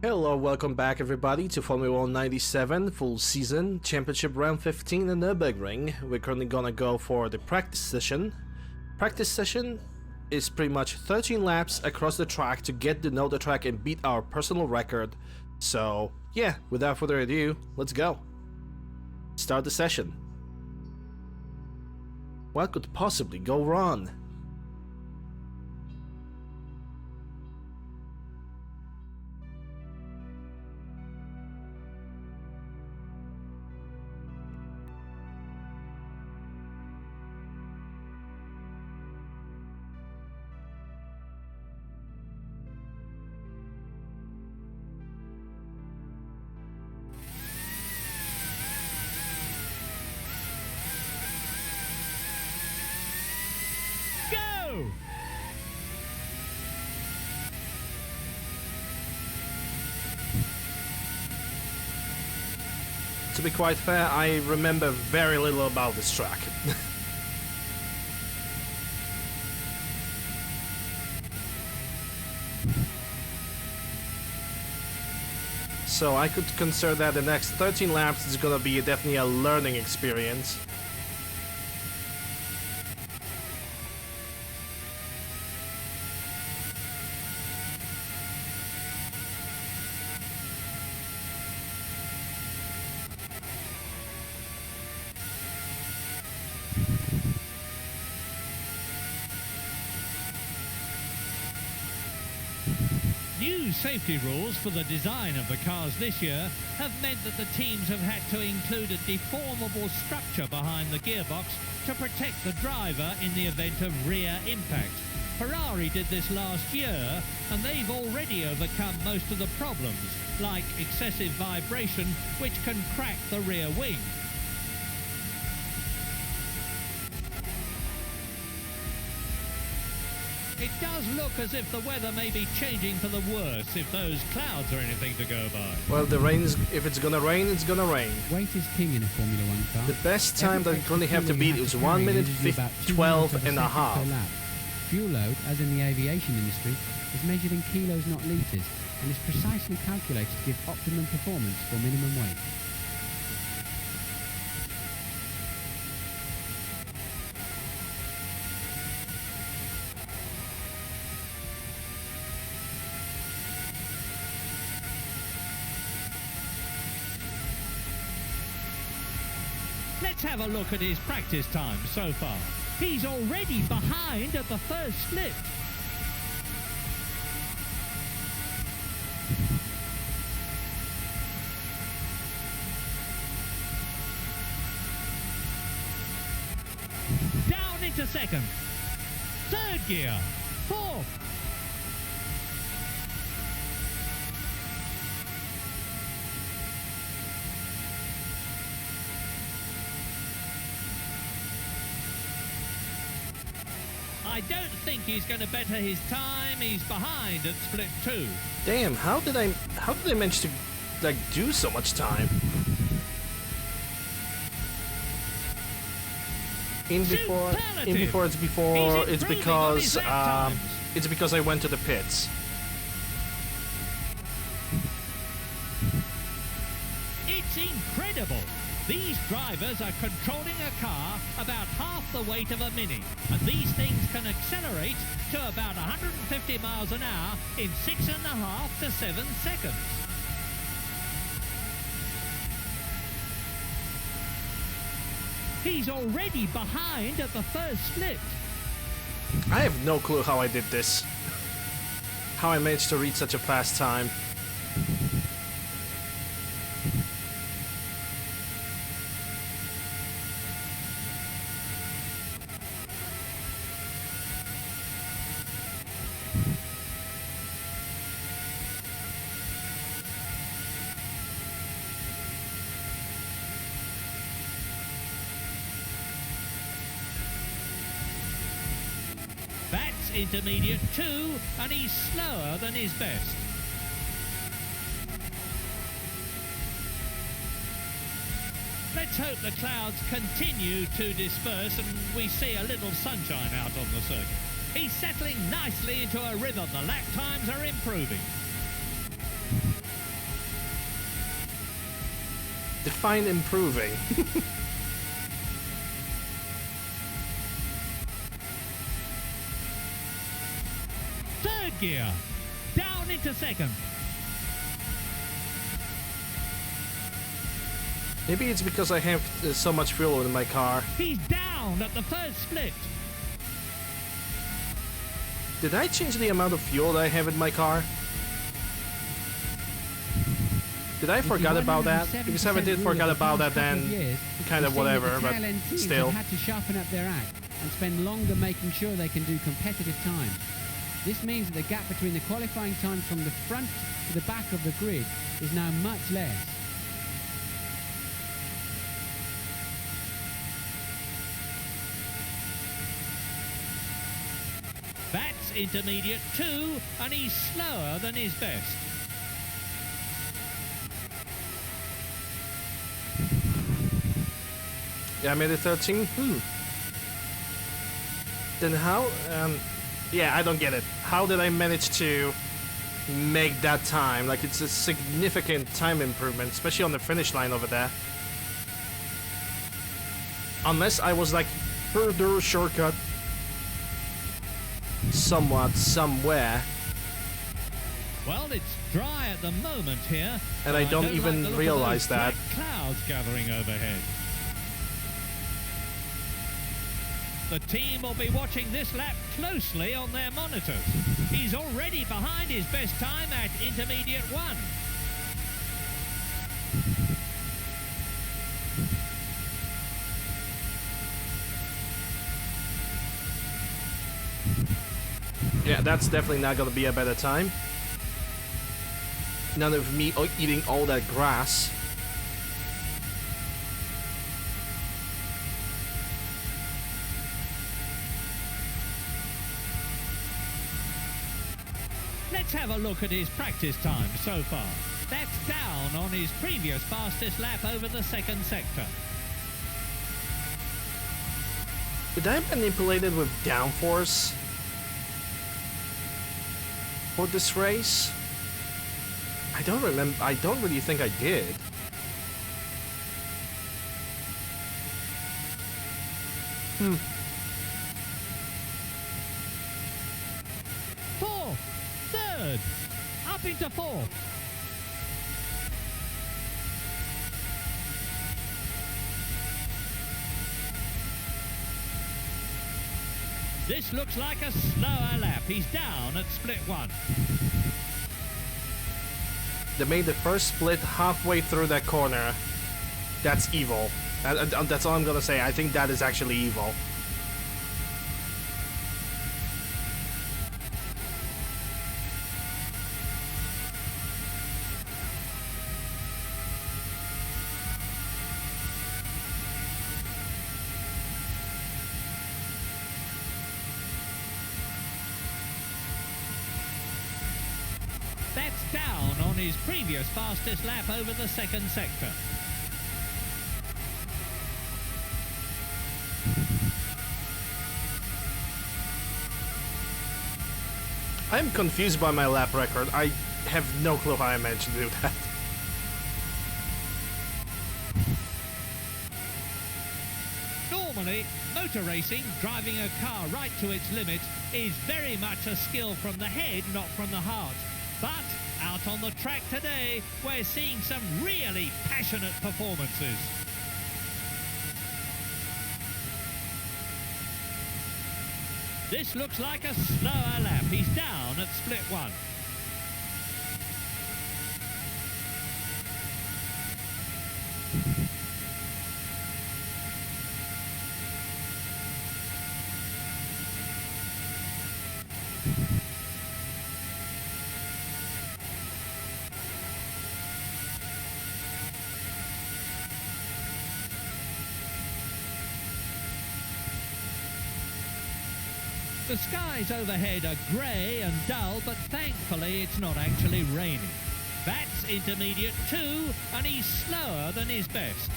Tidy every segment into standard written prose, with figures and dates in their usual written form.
Hello, welcome back everybody to Formula 1 97 full season championship round 15 in Nurburgring. We're currently gonna go for the practice session. Practice session is pretty much 13 laps across the track to get to know the track and beat our personal record. So yeah, without further ado, let's go. Start the session. What could possibly go wrong? To be quite fair, I remember very little about this track. So I could consider that the next 13 laps is gonna be definitely a learning experience. New safety rules for the design of the cars this year have meant that the teams have had to include a deformable structure behind the gearbox to protect the driver in the event of rear impact. Ferrari did this last year, and they've already overcome most of the problems, like excessive vibration, which can crack the rear wing. It does look as if the weather may be changing for the worse if those clouds are anything to go by. Well, the rain is, if it's gonna rain, it's gonna rain. Weight is king in a Formula 1 car. The best time that you currently have to beat is 1 minute 12 and a half. Fuel load, as in the aviation industry, is measured in kilos, not litres, and is precisely calculated to give optimum performance for minimum weight. Let's have a look at his practice time so far. He's already behind at the first slip. Down into second. Third gear. Fourth. I don't think he's going to better his time. He's behind at split 2. Damn, how did I manage to like do so much time? It's because I went to the pits. It's incredible. These drivers are controlling a car about half the weight of a Mini, and these things can accelerate to about 150 miles an hour in 6.5 to 7 seconds. He's already behind at the first slip. I have no clue how I did this. How I managed to reach such a fast time. That's intermediate 2, and he's slower than his best. Let's hope the clouds continue to disperse and we see a little sunshine out on the circuit. He's settling nicely into a rhythm. The lap times are improving. Define improving. Third gear. Down into second. Maybe it's because I have so much fuel in my car. He's down at the first split. Did I change the amount of fuel that I have in my car? Did I forget about that? Because if I did forget about that, then kind of whatever, but still. Have had to sharpen up their act and spend longer making sure they can do competitive times. This means that the gap between the qualifying times from the front to the back of the grid is now much less. That's intermediate 2, and he's slower than his best. Yeah, I made it 13. Then how? Yeah, I don't get it. How did I manage to make that time? Like, it's a significant time improvement, especially on the finish line over there. Unless I was like further shortcut somewhat, somewhere. Well, it's dry at the moment here. And I don't even like the look realize of those that. black clouds gathering overhead. The team will be watching this lap closely on their monitors. He's already behind his best time at intermediate 1. Yeah, that's definitely not gonna be a better time. None of me eating all that grass. Let's have a look at his practice time so far. That's down on his previous fastest lap over the second sector. Did I manipulate it with downforce for this race? I don't remember. I don't really think I did. Fourth, third, up into fourth. This looks like a slower lap. He's down at split 1. They made the first split halfway through that corner. That's evil. That's all I'm gonna say. I think that is actually evil. That's down on his previous fastest lap over the second sector. I'm confused by my lap record. I have no clue how I managed to do that. Normally, motor racing, driving a car right to its limit, is very much a skill from the head, not from the heart. But out on the track today, we're seeing some really passionate performances. This looks like a slower lap. He's down at split 1. The skies overhead are grey and dull, but thankfully it's not actually raining. That's intermediate 2, and he's slower than his best.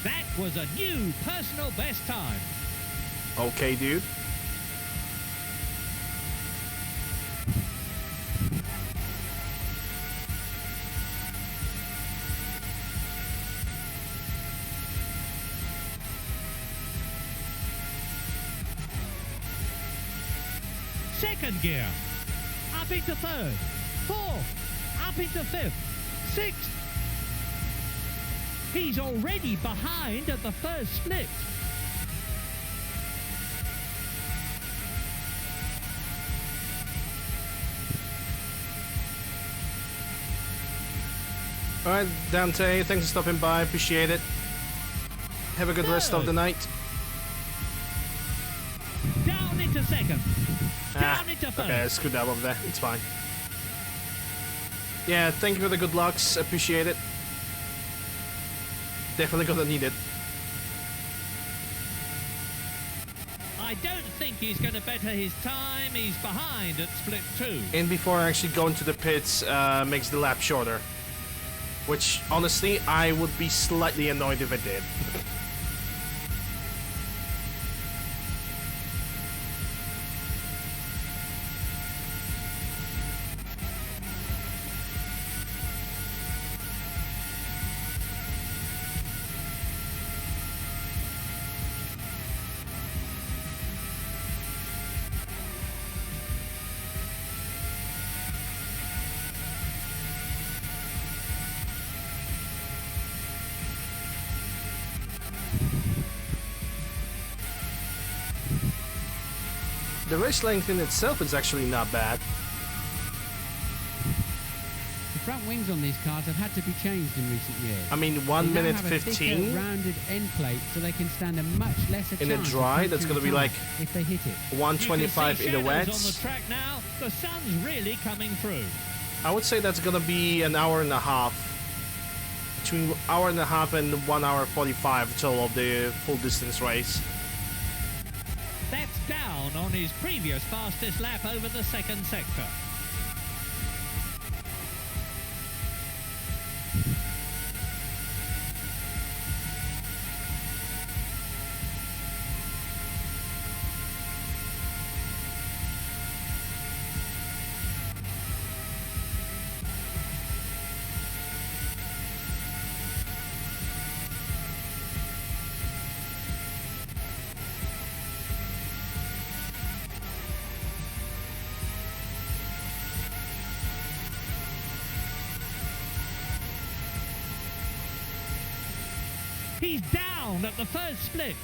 That was a new personal best time. Okay, dude. second gear, up into third, fourth, up into fifth, sixth. He's already behind at the first split. Alright, Dante, thanks for stopping by, appreciate it. Have a good rest of the night. Down into second. Down into third. Okay, I screwed that over there, it's fine. Yeah, thank you for the good lucks, appreciate it. Definitely gonna need it. I don't think he's going to better his time. He's behind at split 2. And before actually going to the pits, makes the lap shorter. Which, honestly, I would be slightly annoyed if it did. The race length in itself is actually not bad. The front wings on these cars have had to be changed in recent years. I mean, 1 minute They now have a 15 thicker, rounded end plate, so they can stand a much lesser in a chance of dry. That's puncturing going to be the like tyre if they hit it. 125 in the on the wets. track now. The sun's really coming through. I would say that's going to be an hour and a half. Between hour and a half and 1 hour 45 until of the full distance race. That's down on his previous fastest lap over the second sector. He's down at the first split.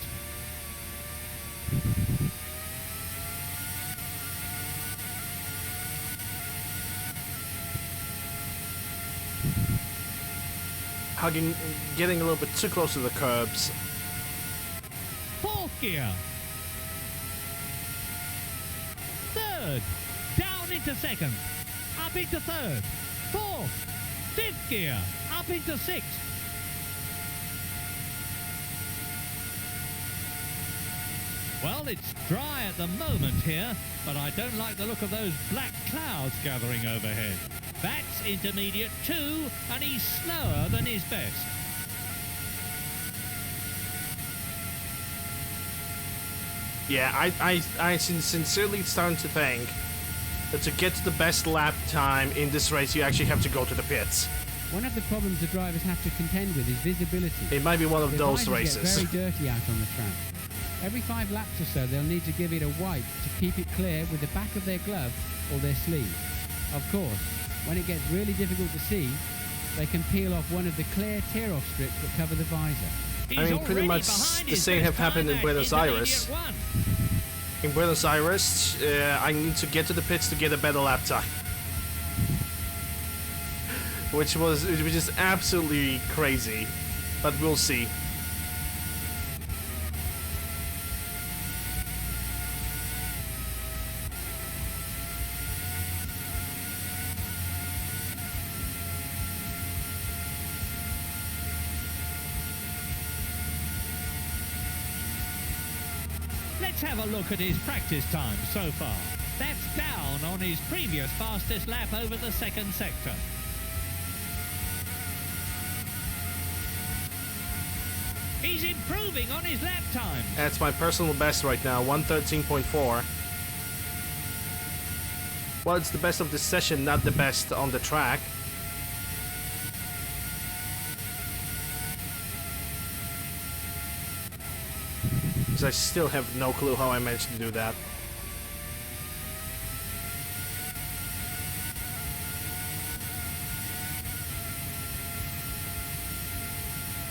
Getting a little bit too close to the curbs. Fourth gear. Third. Down into second. Up into third. Fourth. Fifth gear. Up into sixth. Well, it's dry at the moment here, but I don't like the look of those black clouds gathering overhead. That's intermediate 2, and he's slower than his best. Yeah, I sincerely starting to think that to get to the best lap time in this race, you actually have to go to the pits. One of the problems the drivers have to contend with is visibility. It might be one of The those visors races. get very dirty out on the track. Every 5 laps or so, they'll need to give it a wipe to keep it clear with the back of their glove or their sleeve. Of course, when it gets really difficult to see, they can peel off one of the clear tear-off strips that cover the visor. I mean, pretty much the same have happened in Buenos Aires. In Buenos Aires, I need to get to the pits to get a better lap time. Which was just absolutely crazy. But we'll see. Let's have a look at his practice time so far. That's down on his previous fastest lap over the second sector. He's improving on his lap times. That's my personal best right now, 113.4. Well, it's the best of the session, not the best on the track. Because I still have no clue how I managed to do that.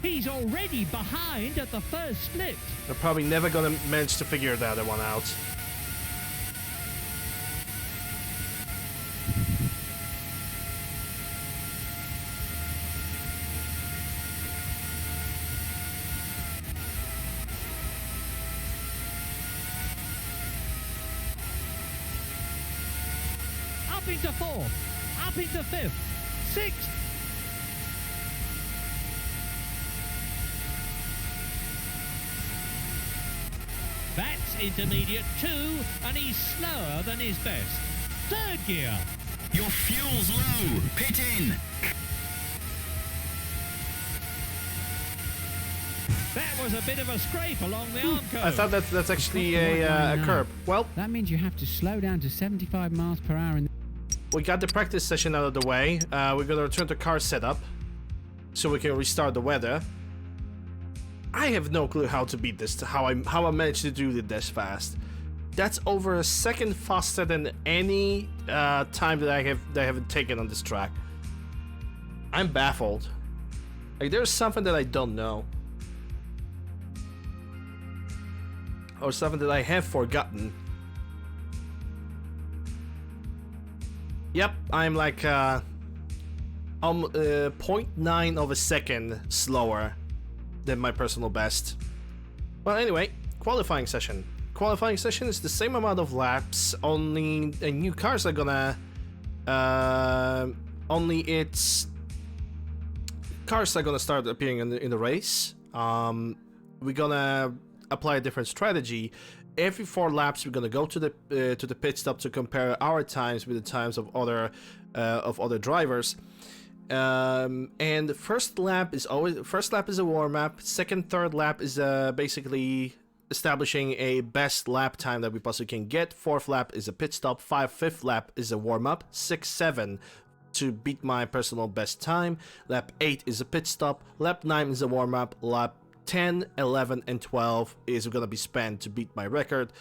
He's already behind at the first split. They're probably never gonna manage to figure the other one out. Up into fourth, up into fifth, sixth. That's intermediate 2, and he's slower than his best. Third gear. Your fuel's low. Pit in. That was a bit of a scrape along the arm curve. I thought that's actually a curb. Well, That means you have to slow down to 75 miles per hour in the we got the practice session out of the way. We're gonna return to car setup so we can restart the weather. I have no clue how to beat this, how I managed to do it this fast. That's over a second faster than any time that I haven't taken on this track. I'm baffled. Like, there's something that I don't know. Or something that I have forgotten. Yep, I'm like 0.9 of a second slower than my personal best. Well, anyway, qualifying session. Qualifying session is the same amount of laps, only new cars are gonna cars are gonna start appearing in the race. We're gonna apply a different strategy. Every 4 laps, we're gonna go to the pit stop to compare our times with the times of other drivers. And the first lap is a warm up. Second, third lap is basically establishing a best lap time that we possibly can get. Fourth lap is a pit stop. Fifth lap is a warm up. 6, 7 to beat my personal best time. Lap 8 is a pit stop. Lap 9 is a warm up. Lap 10, 11, and 12 is gonna be spent to beat my record.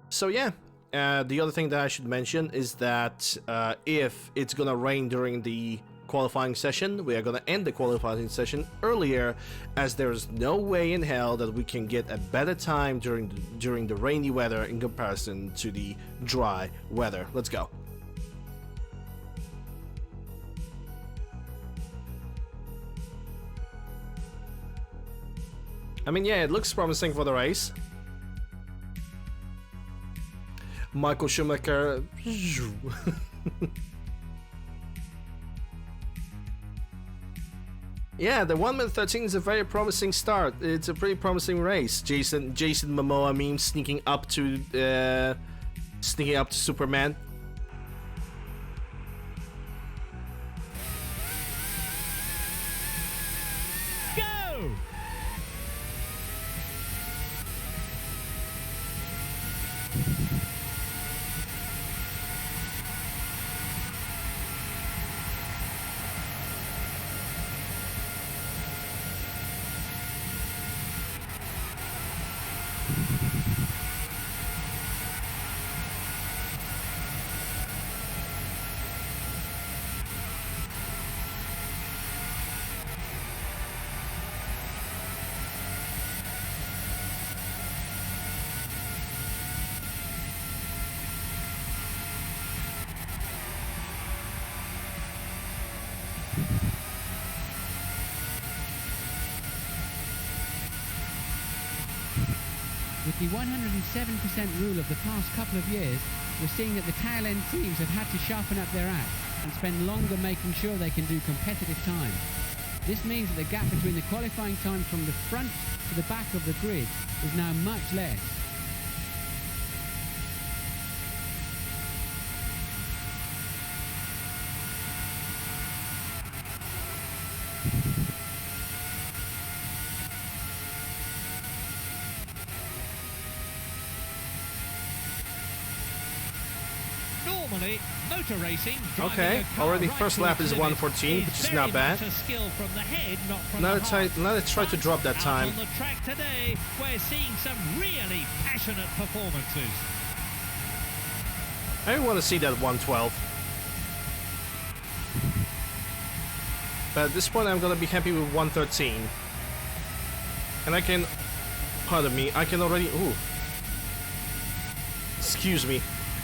So yeah. The other thing that I should mention is that if it's gonna rain during the qualifying session, we are gonna end the qualifying session earlier, as there's no way in hell that we can get a better time during the rainy weather in comparison to the dry weather. Let's go. I mean, yeah, it looks promising for the race. Michael Schumacher. Yeah, the 1 minute 13 is a very promising start. It's a pretty promising race. Jason Momoa meme sneaking up to Superman. Go! With the 107% rule of the past couple of years, we're seeing that the tail end teams have had to sharpen up their act and spend longer making sure they can do competitive time. This means that the gap between the qualifying time from the front to the back of the grid is now much less. Normally, motor racing. Okay, already first lap is 1:14, which is not bad. Now let's try to drop that time. On the track today, we're seeing some really passionate performances. I want to see that 112. But at this point, I'm gonna be happy with 113. And I can... Pardon me, I can already... Ooh. Excuse me.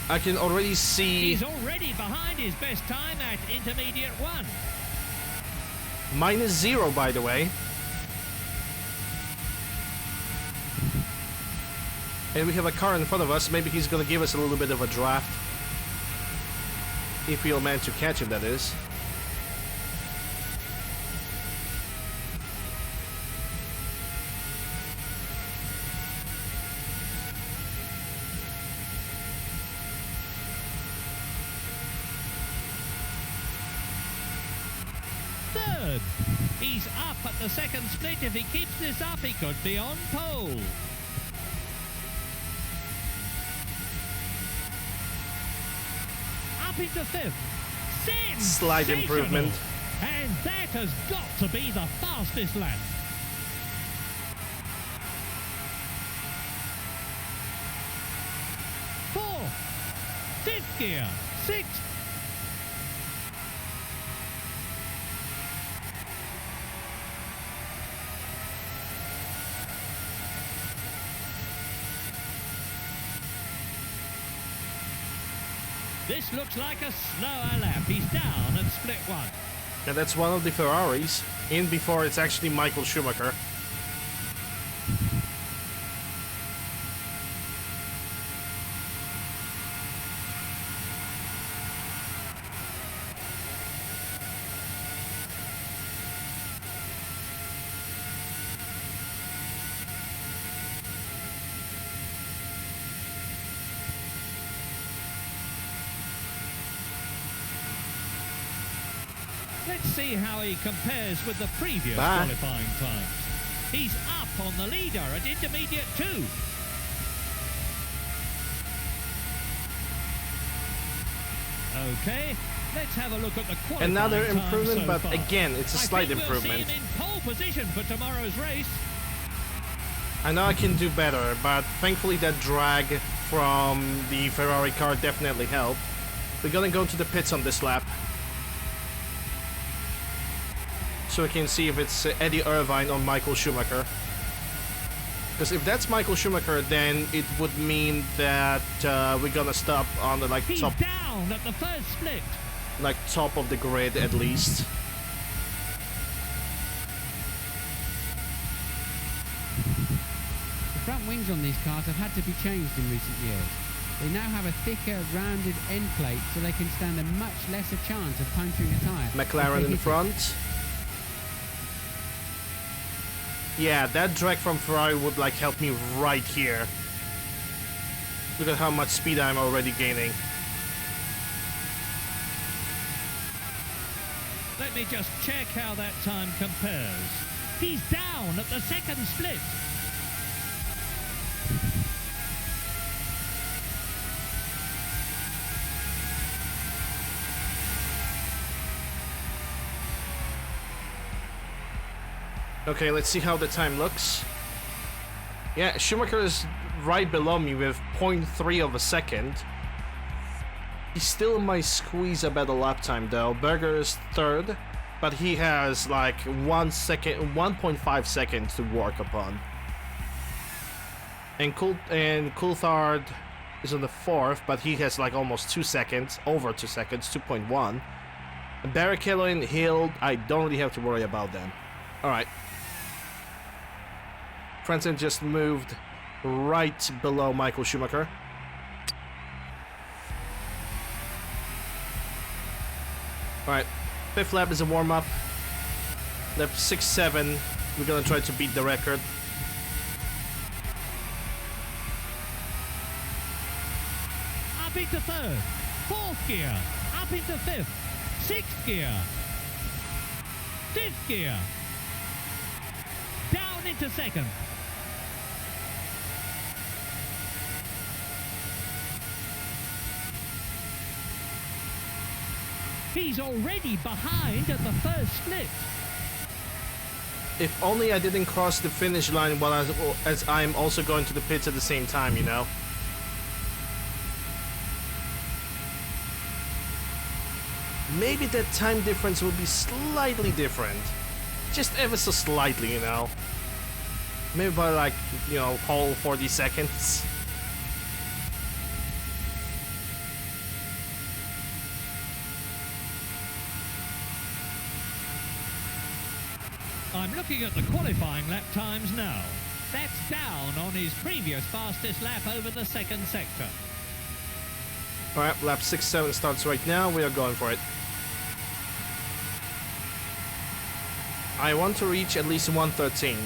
I can already see... He's already behind his best time at intermediate 1. -0, by the way. And we have a car in front of us. Maybe he's gonna give us a little bit of a draft. If we'll manage to catch him, that is. Third. He's up at the second split. If he keeps this up, he could be on pole. Up into 5th. Slight improvement. And that has got to be the fastest lap. Fourth. 5th gear. 6th. This looks like a slower lap. He's down at split 1. And that's one of the Ferraris. In before it's actually Michael Schumacher. Let's see how he compares with the previous qualifying times. He's up on the leader at intermediate 2. Okay, let's have a look at the qualifying Another time improvement, so but far. again, it's a slight I think improvement. We'll see him in pole position for tomorrow's race. I know I can do better, but thankfully that drag from the Ferrari car definitely helped. We're gonna go to the pits on this lap. So we can see if it's Eddie Irvine or Michael Schumacher. Because if that's Michael Schumacher, then it would mean that we're gonna stop on the He's top, down at the first split. top of the grid at least. The front wings on these cars have had to be changed in recent years. They now have a thicker, rounded end plate so they can stand a much lesser chance of puncturing a tyre. McLaren in front. Yeah, that drag from Ferrari would help me right here. Look at how much speed I'm already gaining. Let me just check how that time compares. He's down at the second split. Okay, let's see how the time looks. Yeah, Schumacher is right below me with 0.3 of a second. He's still in my squeeze about a lap time though. Berger is third, but he has 1.5 seconds to work upon. And Coulthard is on the fourth, but he has almost 2 seconds, over 2 seconds, 2.1. Barrichello and Hill, I don't really have to worry about them. Alright. Frentzen just moved right below Michael Schumacher. Alright, 5th lap is a warm-up. Lap 6-7, we're gonna try to beat the record. Up into 3rd, 4th gear, up into 5th, 6th gear, 5th gear, down into 2nd. He's already behind at the first split. If only I didn't cross the finish line as I'm also going to the pits at the same time, you know? Maybe that time difference will be slightly different. Just ever so slightly, you know? Maybe by like, you know, whole 40 seconds. I'm looking at the qualifying lap times now. That's down on his previous fastest lap over the second sector. Alright, lap 6-7 starts right now. We are going for it. I want to reach at least 113.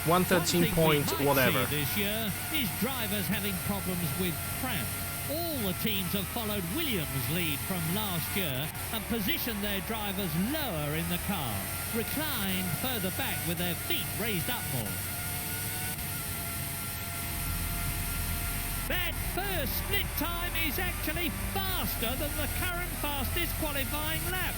One 113 thing point we might whatever. see this year is drivers having problems with cramp. All the teams have followed Williams' lead from last year and positioned their drivers lower in the car, reclined further back with their feet raised up more. That first split time is actually faster than the current fastest qualifying lap.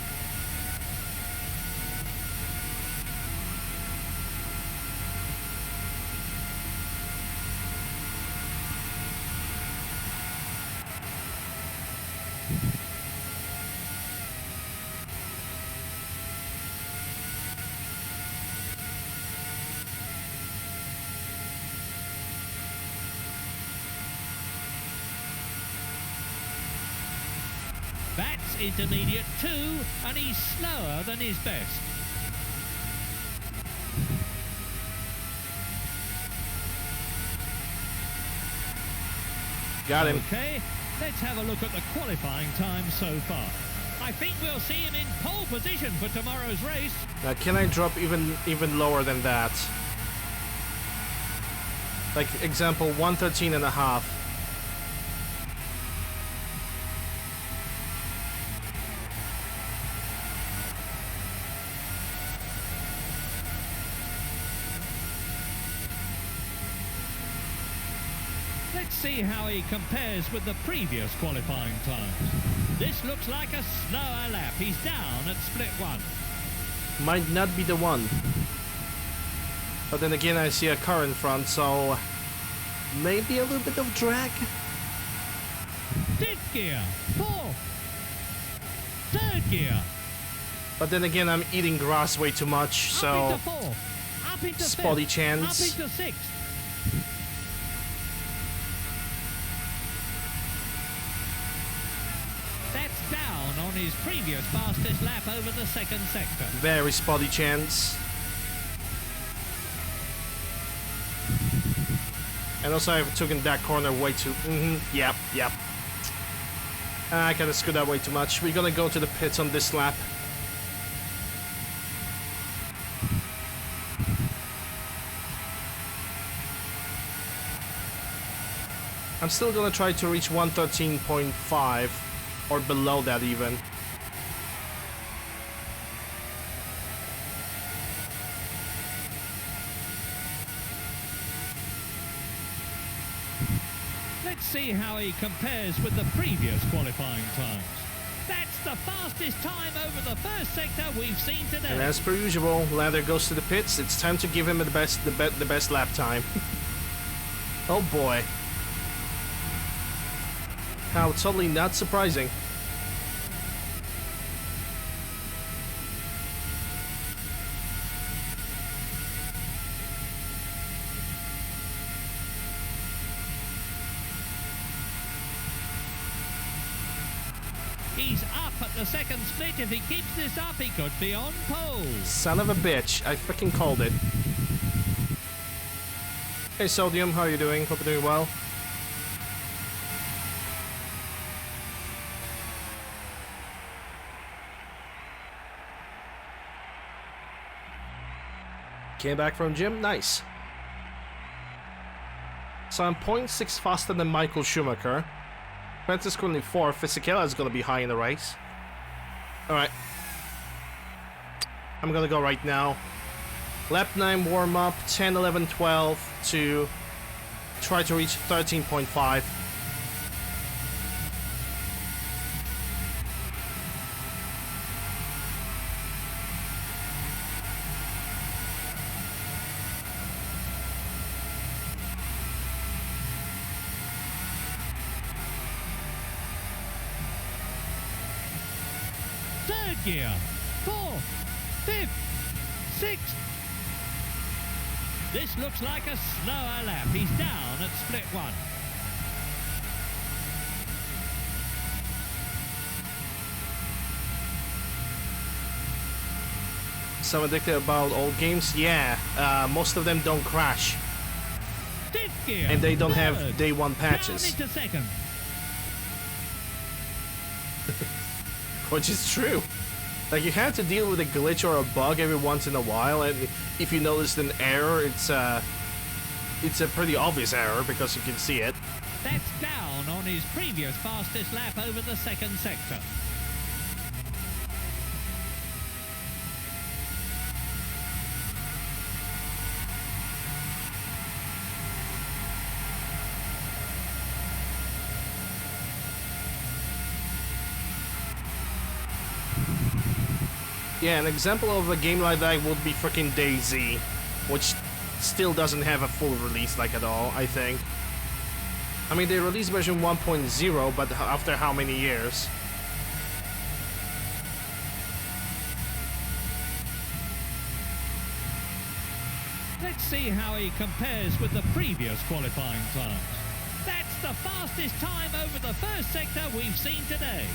That's intermediate 2, and he's slower than his best. Got him. Okay, let's have a look at the qualifying time so far. I think we'll see him in pole position for tomorrow's race. Now, can I drop even lower than that? Like, example, 113 and a half. Let's see how he compares with the previous qualifying times. This looks like a slower lap. He's down at split 1. Might not be the one. But then again, I see a car in front, so maybe a little bit of drag. 5th gear, 4th, 3rd gear, But then again, I'm eating grass way too much, up so into 4th, up into spotty 5th, chance. up into 6th. That's down on his previous fastest lap over the second sector. Very spotty chance. And also, I've taken that corner way too. Yep. I kinda screwed that way too much. We're gonna go to the pits on this lap. I'm still gonna try to reach 113.5 or below that even. Let's see how he compares with the previous qualifying times. That's the fastest time over the first sector we've seen today. And as per usual, Lander goes to the pits. It's time to give him the best lap time. Oh boy. How totally not surprising. He's up at the second split. If he keeps this up, he could be on pole. Son of a bitch, I freaking called it. Hey Sodium, how are you doing? Hope you're doing well. Came back from gym, nice. So I'm 0.6 faster than Michael Schumacher. Francis currently 4th. Fisichella is going to be high in the race. Alright. I'm going to go right now. Lap 9 warm up, 10, 11, 12 to try to reach 13.5. Third gear, 4th, 5th, 6th. This looks like a slower lap. He's down at split 1. Some addicted about old games? Yeah, most of them don't crash. 5th gear. And they don't have 3rd. day 1 patches. Down into 2nd. Which is true. Like, you have to deal with a glitch or a bug every once in a while, and if you notice an error, it's a pretty obvious error because you can see it. That's down on his previous fastest lap over the 2nd sector. Yeah, an example of a game like that would be freaking DayZ, which still doesn't have a full release like at all, I think. I mean, they released version 1.0, but after how many years? Let's see how he compares with the previous qualifying times. That's the fastest time over the 1st sector we've seen today.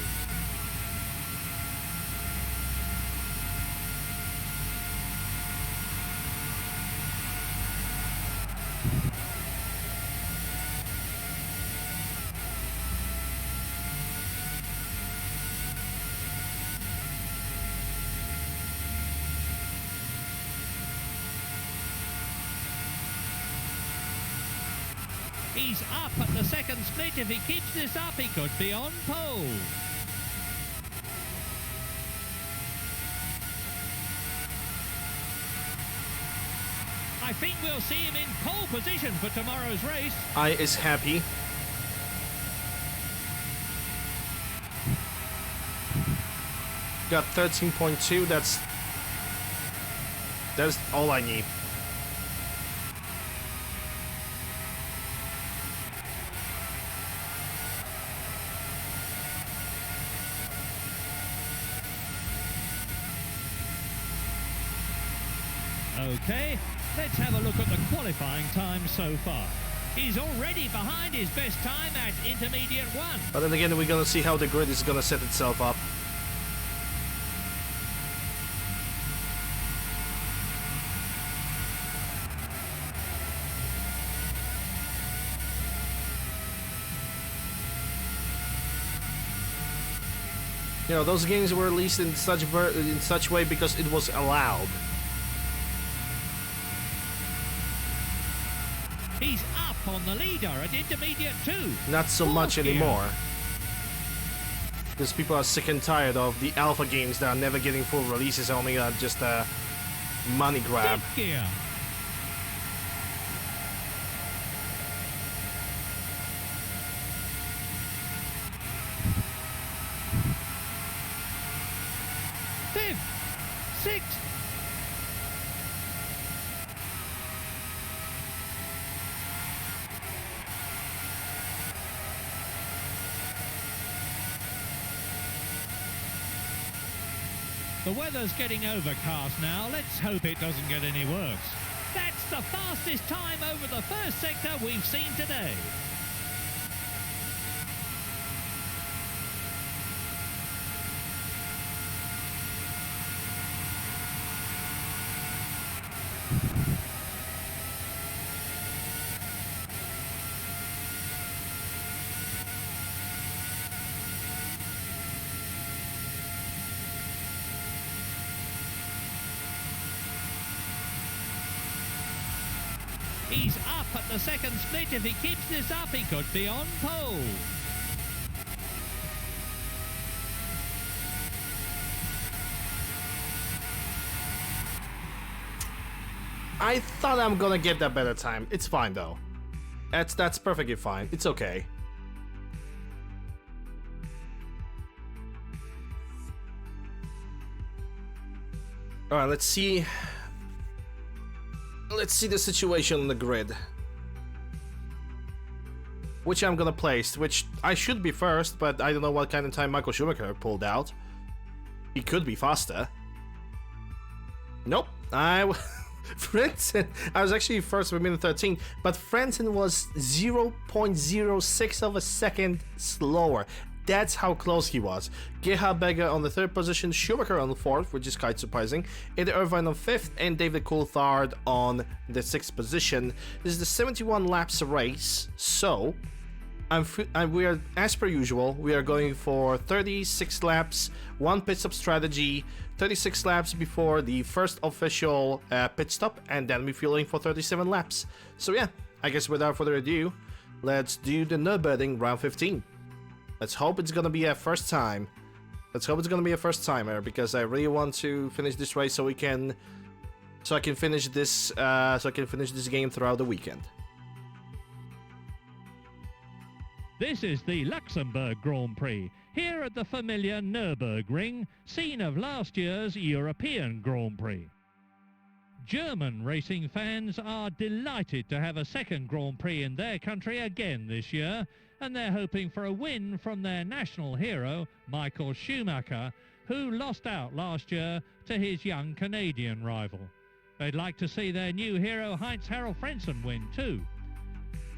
He's up at the 2nd split. If he keeps this up, he could be on pole. I think we'll see him in pole position for tomorrow's race. I is happy. Got 13.2, that's all I need. Okay, let's have a look at the qualifying time so far. He's already behind his best time at intermediate 1. But then again, we're gonna see how the grid is gonna set itself up. You know, those games were released in such way because it was allowed. He's up on the leader at intermediate 2. Not so much Fourth gear. anymore. Because people are sick and tired of the alpha games that are never getting full releases, only just a money grab. 5th gear. Fifth, 6th. The weather's getting overcast now. Let's hope it doesn't get any worse. That's the fastest time over the 1st sector we've seen today. He's up at the 2nd split. If he keeps this up, he could be on pole. I thought I'm gonna get that better time. It's fine though. That's perfectly fine. It's okay. Alright, let's see. Let's see the situation on the grid. Which I'm gonna place, which I should be first, but I don't know what kind of time Michael Schumacher pulled out. He could be faster. Nope. Frentzen, I was actually first with minute 13, but Frentzen was 0.06 of a second slower. That's how close he was. Gerhard Berger on the 3rd position, Schumacher on the 4th, which is quite surprising, Eddie Irvine on 5th, and David Coulthard on the 6th position. This is the 71 laps race, so we are, as per usual, we are going for 36 laps, 1 pit stop strategy, 36 laps before the first official pit stop, and then refueling for 37 laps. So yeah, I guess without further ado, let's do the Nurburgring round 15. Let's hope it's gonna be a first time. Let's hope it's gonna be a first timer, because I really want to finish this race so I can finish this game throughout the weekend. This is the Luxembourg Grand Prix, here at the familiar Nurburgring, scene of last year's European Grand Prix. German racing fans are delighted to have a second Grand Prix in their country again this year, and they're hoping for a win from their national hero, Michael Schumacher, who lost out last year to his young Canadian rival. They'd like to see their new hero, Heinz-Harald Frentzen, win too.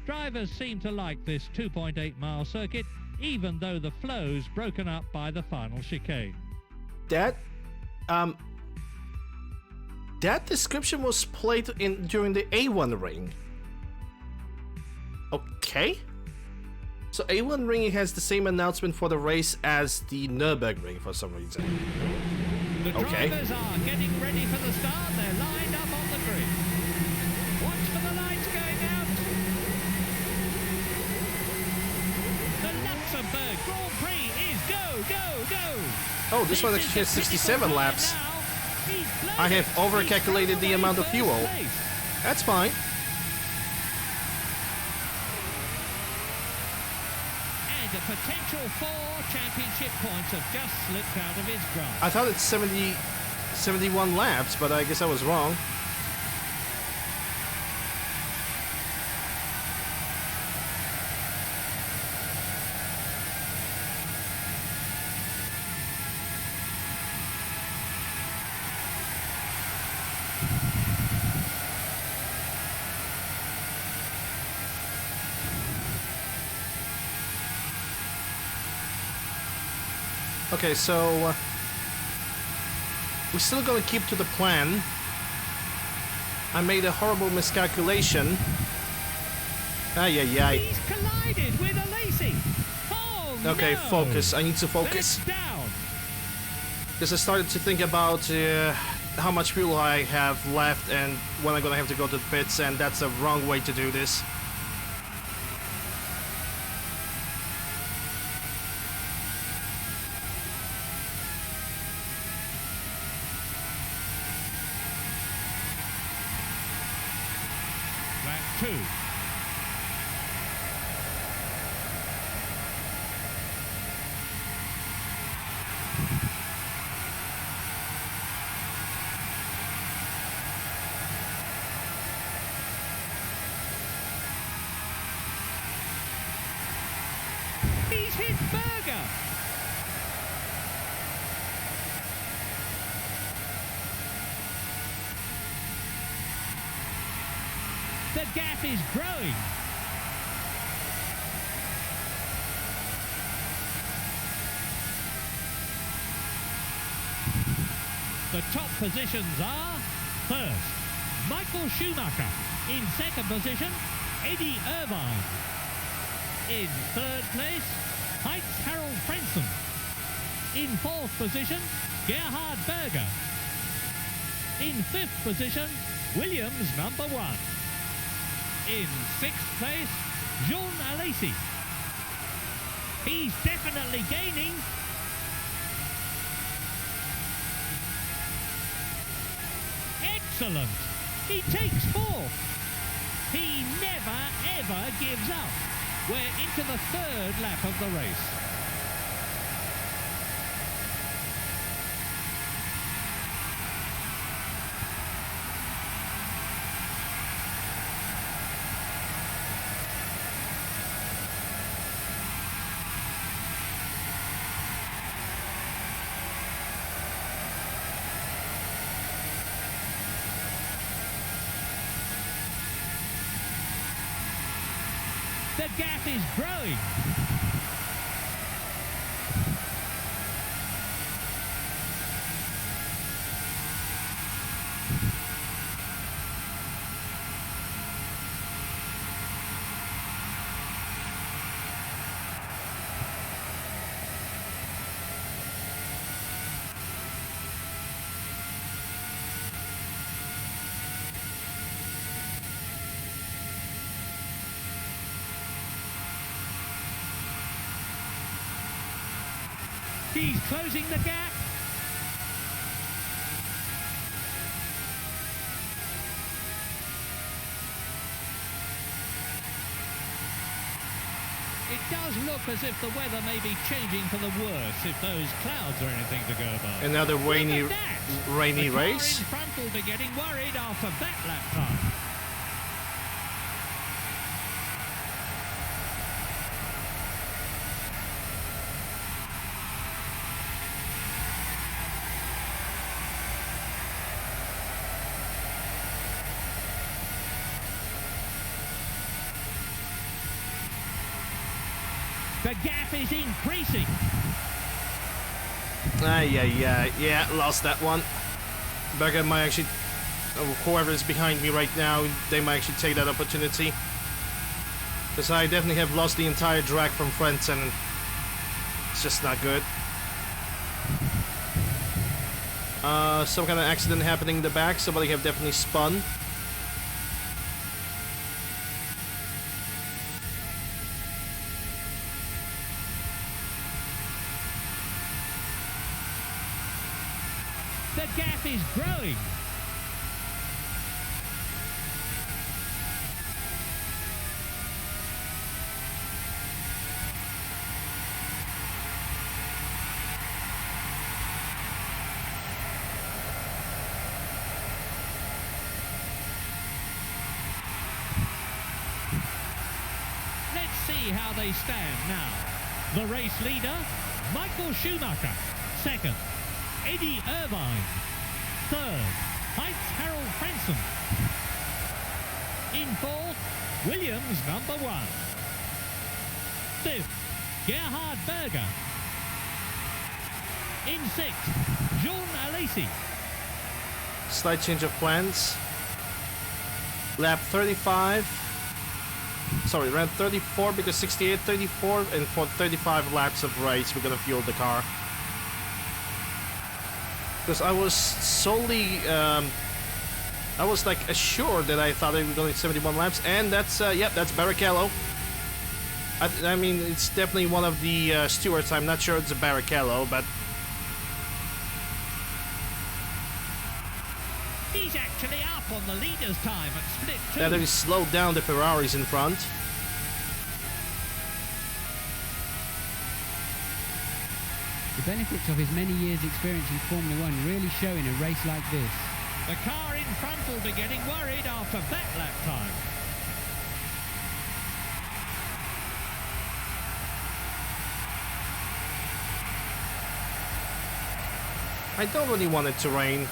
Drivers seem to like this 2.8-mile circuit, even though the flow's broken up by the final chicane. That description was played during the A1 ring. Okay. So A1 ring has the same announcement for the race as the Nurburgring for some reason. The drivers are getting ready for the start. They're lined up on the grid. Watch for the lights going out. The Luxembourg Grand Prix is go. Oh, this one actually has 67 laps. I have overcalculated the amount of fuel. That's fine. And a potential 4 championship points have just slipped out of his grasp. I thought it's 71 laps, but I guess I was wrong. Okay, so we're still gonna keep to the plan. I made a horrible miscalculation. He's collided with a Lacey. Oh, okay, no. focus. I need to focus. That's down. Because I started to think about how much fuel I have left and when I'm gonna have to go to the pits, and that's the wrong way to do this. Lap 2. He's hit Berger. The gap is growing. The top positions are: first, Michael Schumacher. In second position, Eddie Irvine. In third place, Heinz-Harald Frentzen. In fourth position, Gerhard Berger. In fifth position, Williams number 1. In sixth place, Jean Alesi. He's definitely gaining. Excellent. He takes fourth. He never ever gives up. We're into the third lap of the race. The gap is growing. He's closing the gap. It does look as if the weather may be changing for the worse if those clouds are anything to go by. Another rainy Look at that. rainy The car race. in front will be getting worried after that lap time. The gap is increasing. Yeah, lost that one. Berger might actually, whoever is behind me right now, they might actually take that opportunity. Because I definitely have lost the entire drag from Frentzen, and it's just not good. Some kind of accident happening in the back. Somebody have definitely spun. The gap is growing. Let's see how they stand now. The race leader, Michael Schumacher. Second, Eddie Irvine. Third, Heinz Harold Frentzen. In fourth, Williams #1. Fifth, Gerhard Berger. In sixth, Jean Alesi. Slight change of plans. Lap 35. Sorry, round 34 because 68, 34, and for 35 laps of race, we're gonna fuel the car. Because I was solely, I was like assured that I thought it was only 71 laps, and that's, yep, that's Barrichello. I mean, it's definitely one of the stewards. I'm not sure it's a Barrichello, but He's actually up on the leader's time at split 2. that has slowed down the Ferraris in front. The benefits of his many years' experience in Formula One really show in a race like this. The car in front will be getting worried after that lap time. I don't really want it to rain.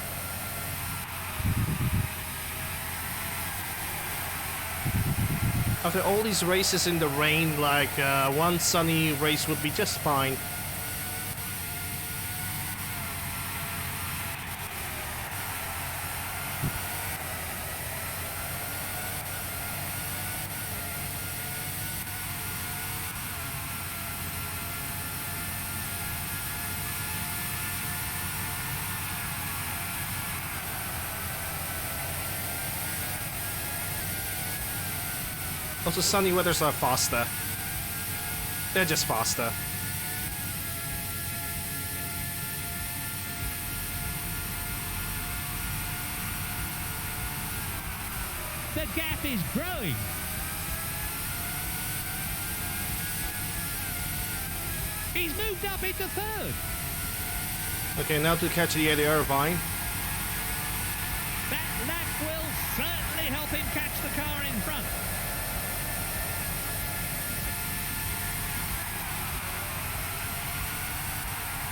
After all these races in the rain, like one sunny race would be just fine. Also, sunny weathers are faster. They're just faster. The gap is growing. He's moved up into third. Okay, now to catch the Eddie Irvine. That lap will certainly help him catch the car in front.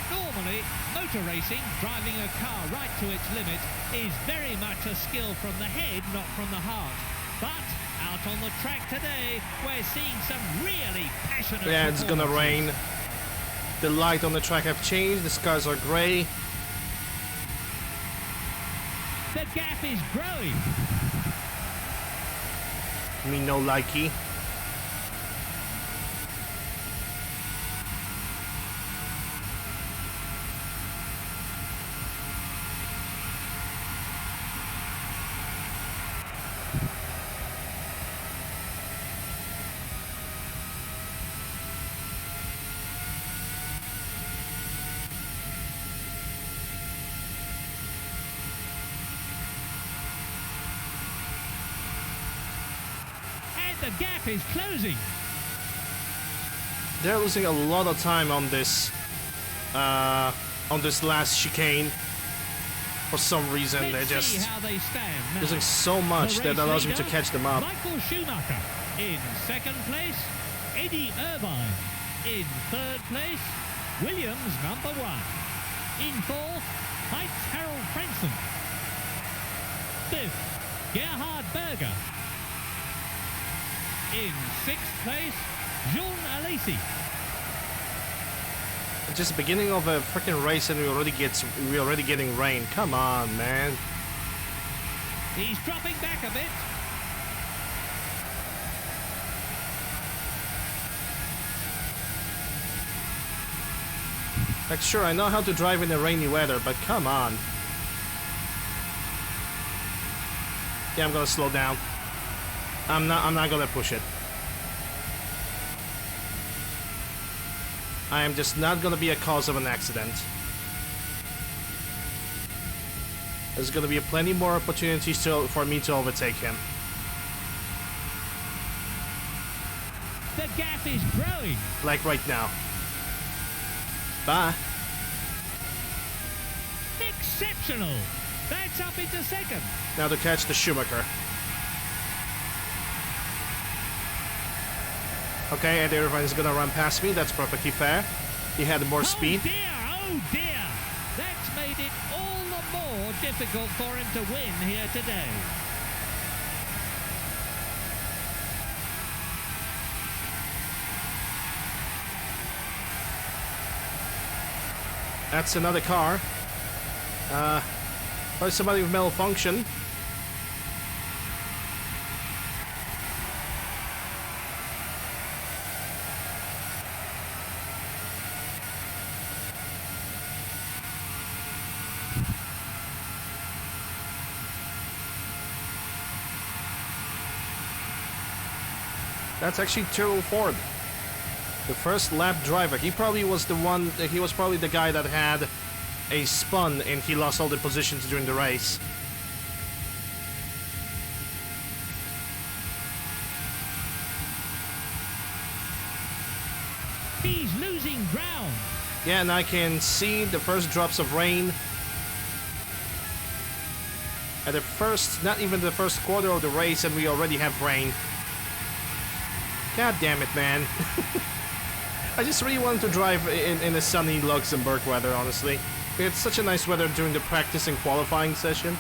Normally, motor racing, driving a car right to its limit, is very much a skill from the head, not from the heart. But our out on the track today. We're seeing some really passionate Yeah, it's gonna performances. rain. The light on the track have changed. The skies are grey. The gap is growing. Me no likey. The gap is closing. They're losing a lot of time on this last chicane. For some reason, they're Let's see just how they stand now. losing so much The that race allows me to leader, catch them up. Michael Schumacher. In second place, Eddie Irvine. In third place, Williams number 1. In fourth, Heitz Harold Frentzen. Fifth, Gerhard Berger. In sixth place, Jean Alesi. Just the beginning of a freaking race and we're already getting rain. Come on, man. He's dropping back a bit. Like, sure, I know how to drive in the rainy weather, but come on. Yeah, I'm gonna slow down. I'm not gonna push it. I am just not gonna be a cause of an accident. There's gonna be plenty more opportunities for me to overtake him. The gap is growing. Like right now. Bye. Exceptional. That's up into second. Now to catch the Schumacher. Okay, and everyone's gonna run past me. That's perfectly fair. He had more speed. Oh dear. That's made it all the more difficult for him to win here today. That's another car. Probably somebody with malfunction. That's actually Tyrrell Ford, the first lap driver. He probably was the one. He was probably the guy that had a spun and he lost all the positions during the race. He's losing ground. Yeah, and I can see the first drops of rain. At the first, not even the first quarter of the race, and we already have rain. God damn it, man. I just really wanted to drive in the sunny Luxembourg weather, honestly. We had such a nice weather during the practice and qualifying session.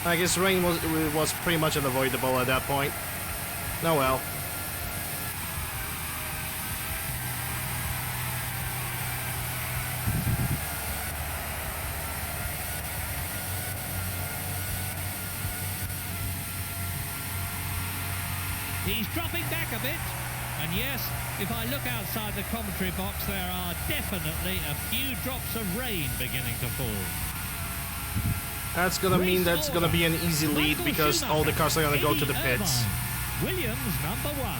I guess rain was pretty much unavoidable at that point. Oh well. He's dropping back a bit. And yes, if I look outside the commentary box, there are definitely a few drops of rain beginning to fall. That's gonna mean that's gonna be an easy lead because all the cars are gonna go to the pits. Williams number 1.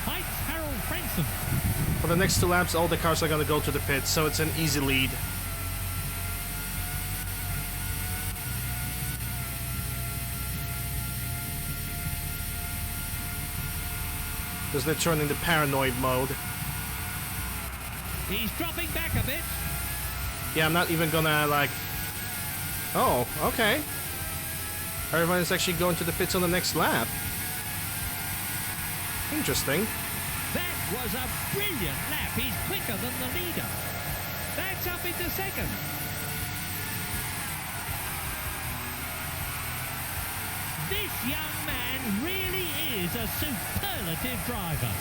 Heitz Harold Frentzen. For the next 2 laps, all the cars are gonna go to the pits, so it's an easy lead. Because they turn into paranoid mode. He's dropping back a bit. Yeah, I'm not even gonna like... Oh, okay. Everyone's actually going to the pits on the next lap. Interesting. That was a brilliant lap. He's quicker than the leader. That's up into second. This young man really is a superlative driver.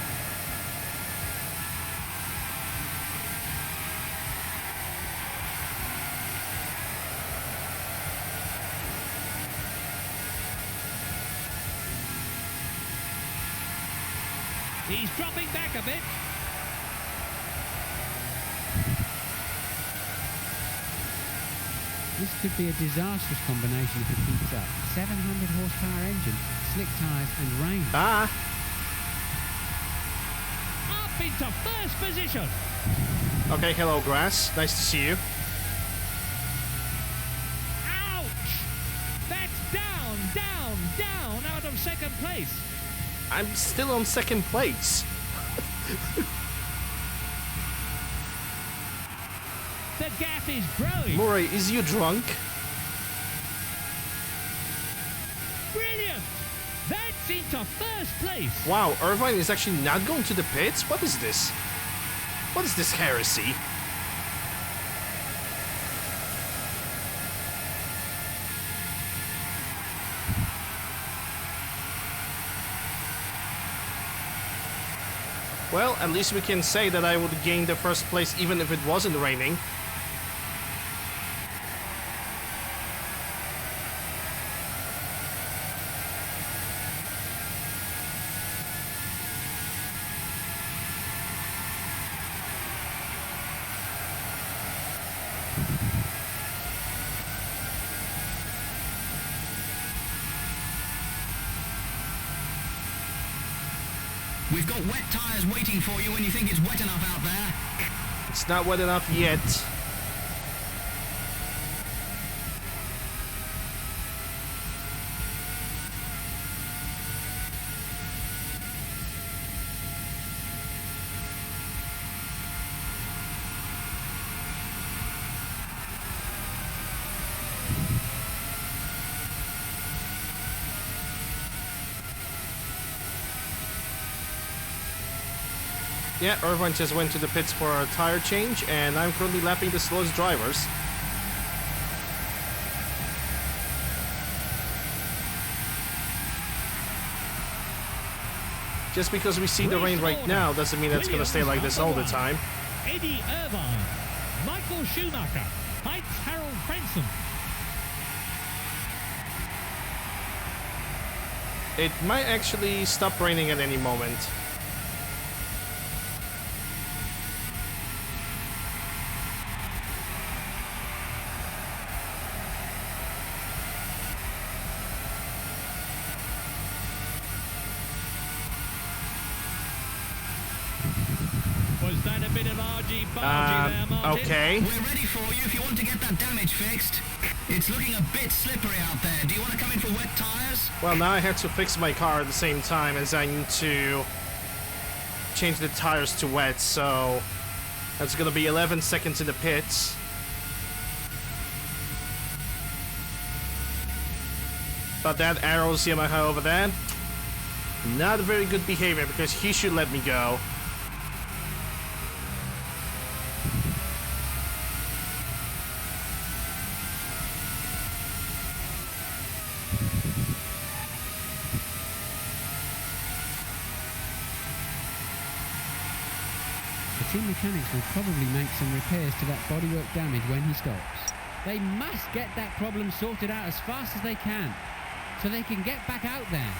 He's dropping back a bit. This could be a disastrous combination if it keeps up. 700 horsepower engine, slick tyres and rain. Up into first position. Okay, hello grass. Nice to see you. Ouch! That's down, down, down out of second place. I'm still on second place. The gap is growing. Murray, is you drunk? Brilliant! That's into first place. Wow, Irvine is actually not going to the pits? What is this? What is this heresy? Well, at least we can say that I would gain the first place even if it wasn't raining. We've got wet tyres waiting for you when you think it's wet enough out there. It's not wet enough yet. Yeah, Irvine just went to the pits for a tire change, and I'm currently lapping the slowest drivers. Just because we see the rain right now doesn't mean that's gonna stay like this all the time. Eddie Irvine, Michael Schumacher, Heights Harold Frenson. It might actually stop raining at any moment. Was that a bit of argy-bargy there, Martin? Okay. We're ready for you if you want to get that damage fixed. It's looking a bit slippery out there. Do you want to come in for wet tyres? Well, now I have to fix my car at the same time as I need to change the tires to wet, so that's gonna be 11 seconds in the pits. But that Arrows Yamaha over there, not very good behavior because he should let me go. The team mechanics will probably make some repairs to that bodywork damage when he stops. They must get that problem sorted out as fast as they can, so they can get back out there.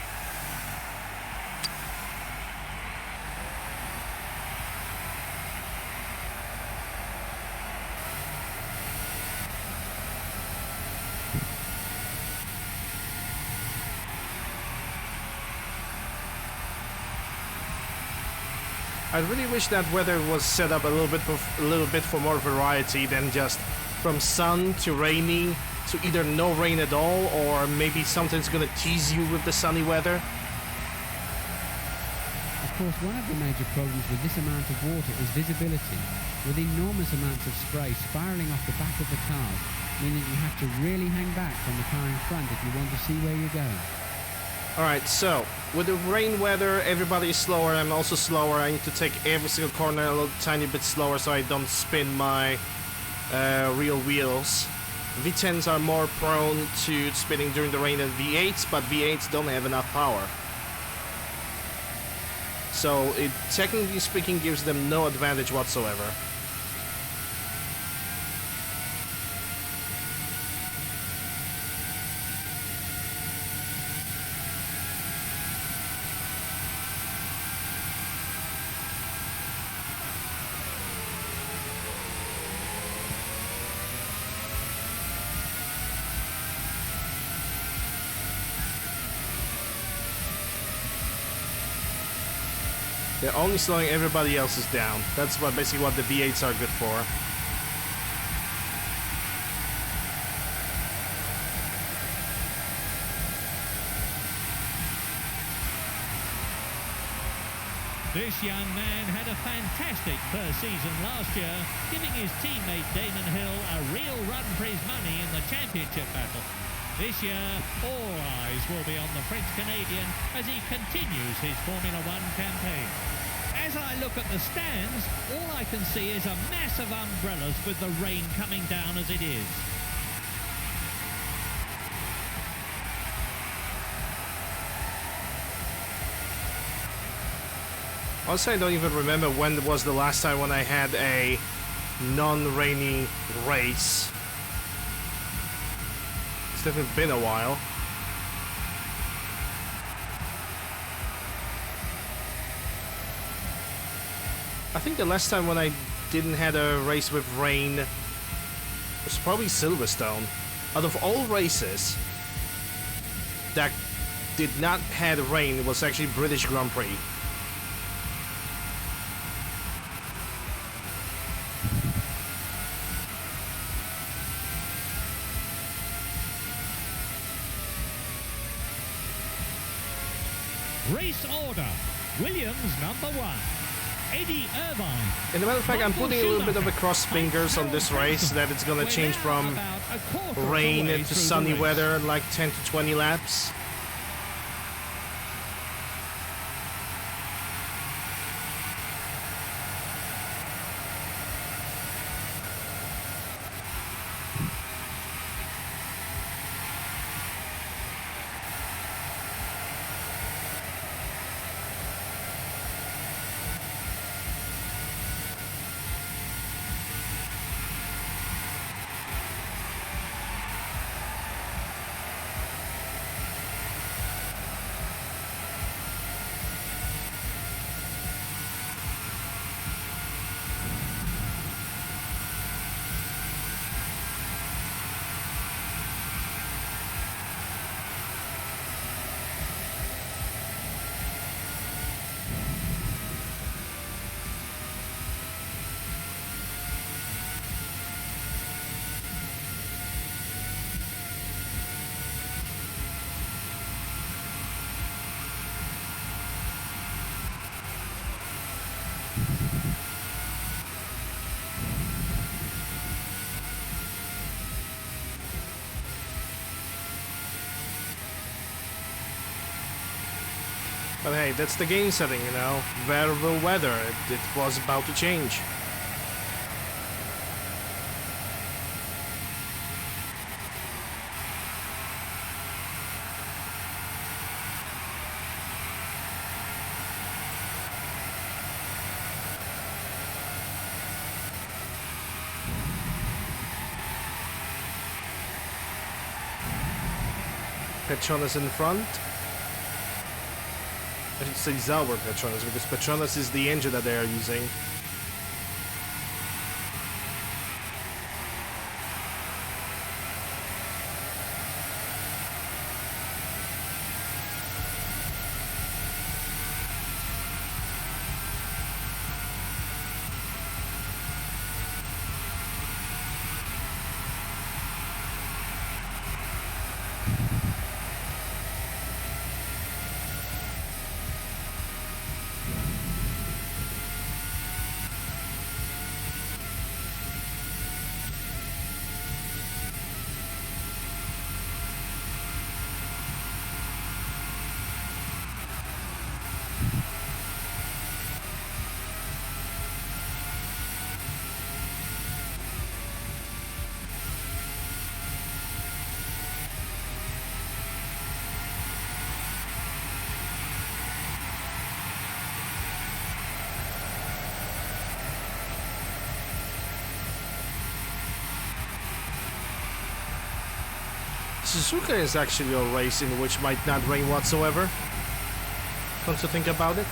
I really wish that weather was set up a little bit for more variety than just from sun to rainy to either no rain at all, or maybe something's gonna tease you with the sunny weather. Of course, one of the major problems with this amount of water is visibility, with enormous amounts of spray spiralling off the back of the cars, meaning you have to really hang back from the car in front if you want to see where you're going. Alright, so with the rain weather, everybody is slower. I'm also slower. I need to take every single corner a little tiny bit slower so I don't spin my real wheels. V10s are more prone to spinning during the rain than V8s, but V8s don't have enough power. So it, technically speaking, gives them no advantage whatsoever. They're only slowing everybody else's down. That's what basically what the V8s are good for. This young man had a fantastic first season last year, giving his teammate Damon Hill a real run for his money in the championship battle. This year, all eyes will be on the French-Canadian as he continues his Formula One campaign. As I look at the stands, all I can see is a mass of umbrellas with the rain coming down as it is. Honestly, I don't even remember when was the last time when I had a non-rainy race. It's definitely been a while. I think the last time when I didn't have a race with rain was probably Silverstone. Out of all races that did not have rain, was actually British Grand Prix. Race order. Williams #1. Eddie Irvine. In a matter of fact, I'm putting a little bit of a cross fingers on this race that it's gonna change from rain to sunny weather in like 10 to 20 laps. But hey, that's the game setting, you know. Variable weather, it was about to change. Petronas in front. I should say Zauber Petronas, because Petronas is the engine that they are using. Suzuka is actually a race in which might not rain whatsoever. Come to think about it.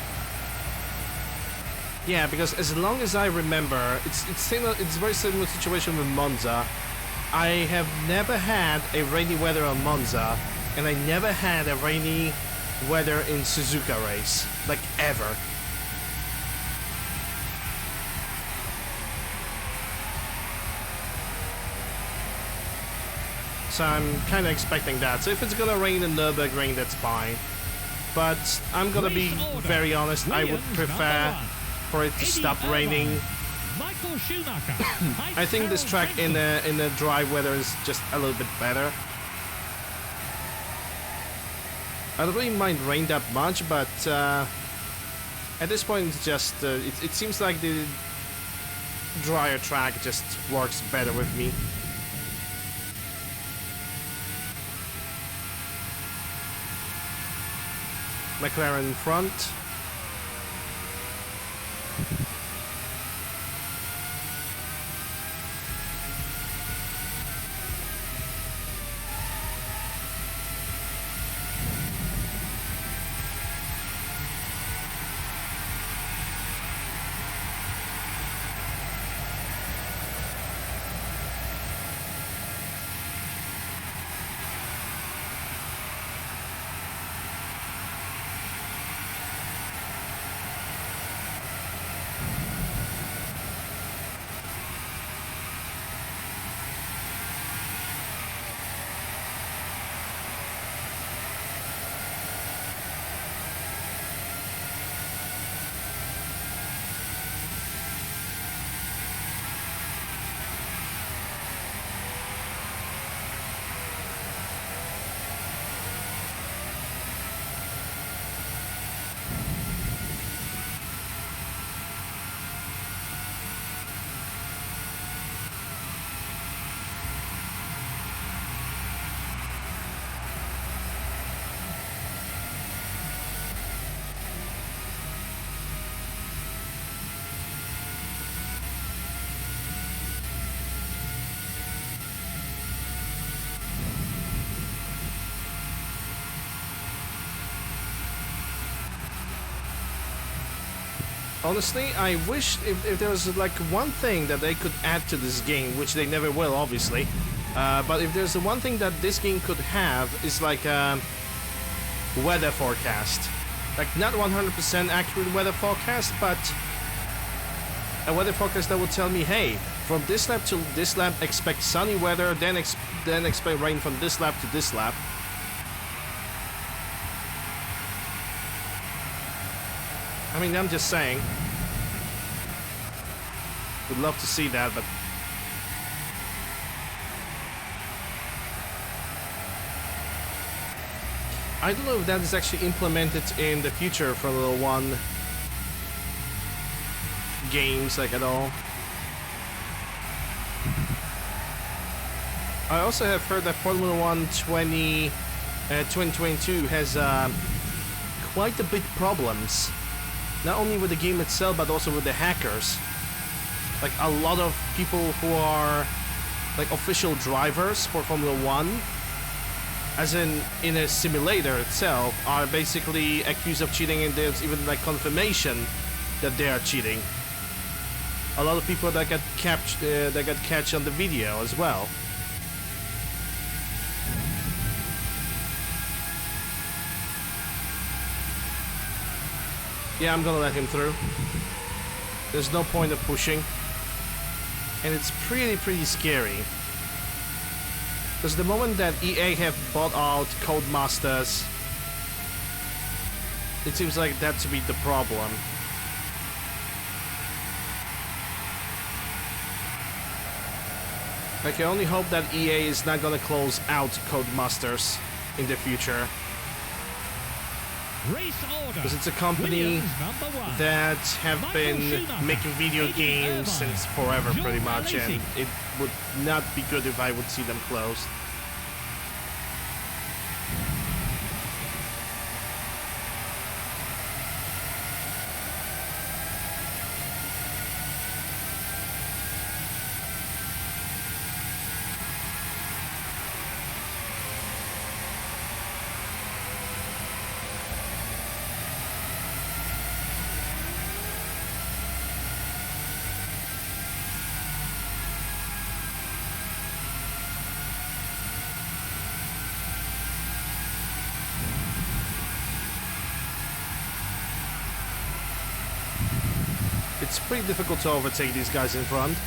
Yeah, because as long as I remember, it's very similar situation with Monza. I have never had a rainy weather on Monza, and I never had a rainy weather in Suzuka race, like ever. So I'm kind of expecting that. So if it's gonna rain in Nurburgring, that's fine. But I'm gonna be very honest, I would prefer for it to stop raining. I think this track in the dry weather is just a little bit better. I don't really mind rain that much, but at this point it's just it seems like the drier track just works better with me. McLaren in front. Honestly, I wish if there was like one thing that they could add to this game, which they never will, obviously. But if there's one thing that this game could have, is like a weather forecast. Like not 100% accurate weather forecast, but a weather forecast that would tell me, hey, from this lap to this lap, expect sunny weather, then expect rain from this lap to this lap. I mean, I'm just saying. Would love to see that, but I don't know if that is actually implemented in the future Formula 1 games, like at all. I also have heard that Formula 1 2022 has quite a bit problems. Not only with the game itself, but also with the hackers. Like a lot of people who are like official drivers for Formula 1, as in a simulator itself, are basically accused of cheating, and there's even like confirmation that they are cheating. A lot of people that got catch on the video as well. Yeah, I'm gonna let him through. There's no point of pushing. And it's pretty scary. Because the moment that EA have bought out Codemasters, it seems like that to be the problem. I can only hope that EA is not gonna close out Codemasters in the future. Because it's a company that have been making video games since forever, pretty much, and it would not be good if I would see them closed. It's pretty difficult to overtake these guys in front.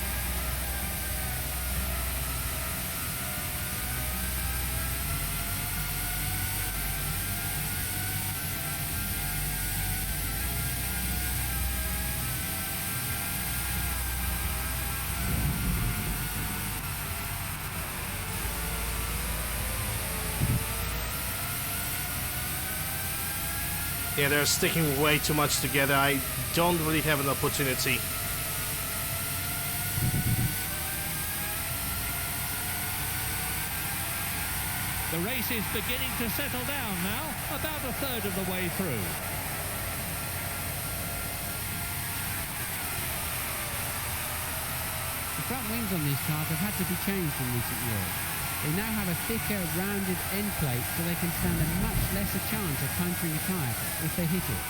Yeah, they're sticking way too much together. I don't really have an opportunity. The race is beginning to settle down now, about a third of the way through. The front wings on these cars have had to be changed in recent years. They now have a thicker, rounded end plate so they can stand a much lesser chance of puncturing a tyre if they hit it.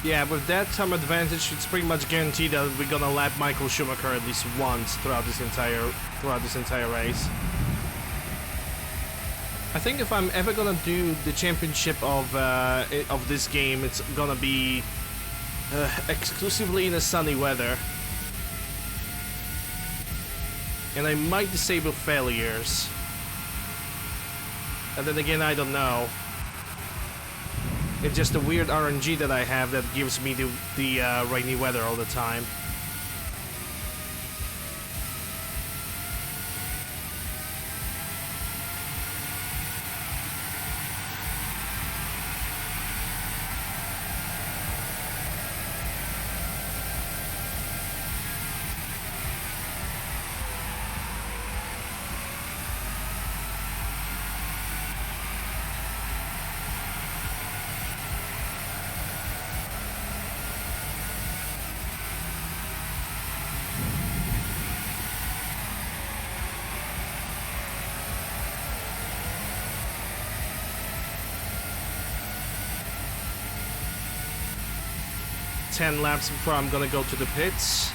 Yeah, with that time advantage, it's pretty much guaranteed that we're gonna lap Michael Schumacher at least once throughout this entire race. I think if I'm ever gonna do the championship of this game, it's gonna be exclusively in the sunny weather, and I might disable failures. And then again, I don't know. It's just a weird RNG that I have that gives me the rainy weather all the time. Ten laps before I'm gonna go to the pits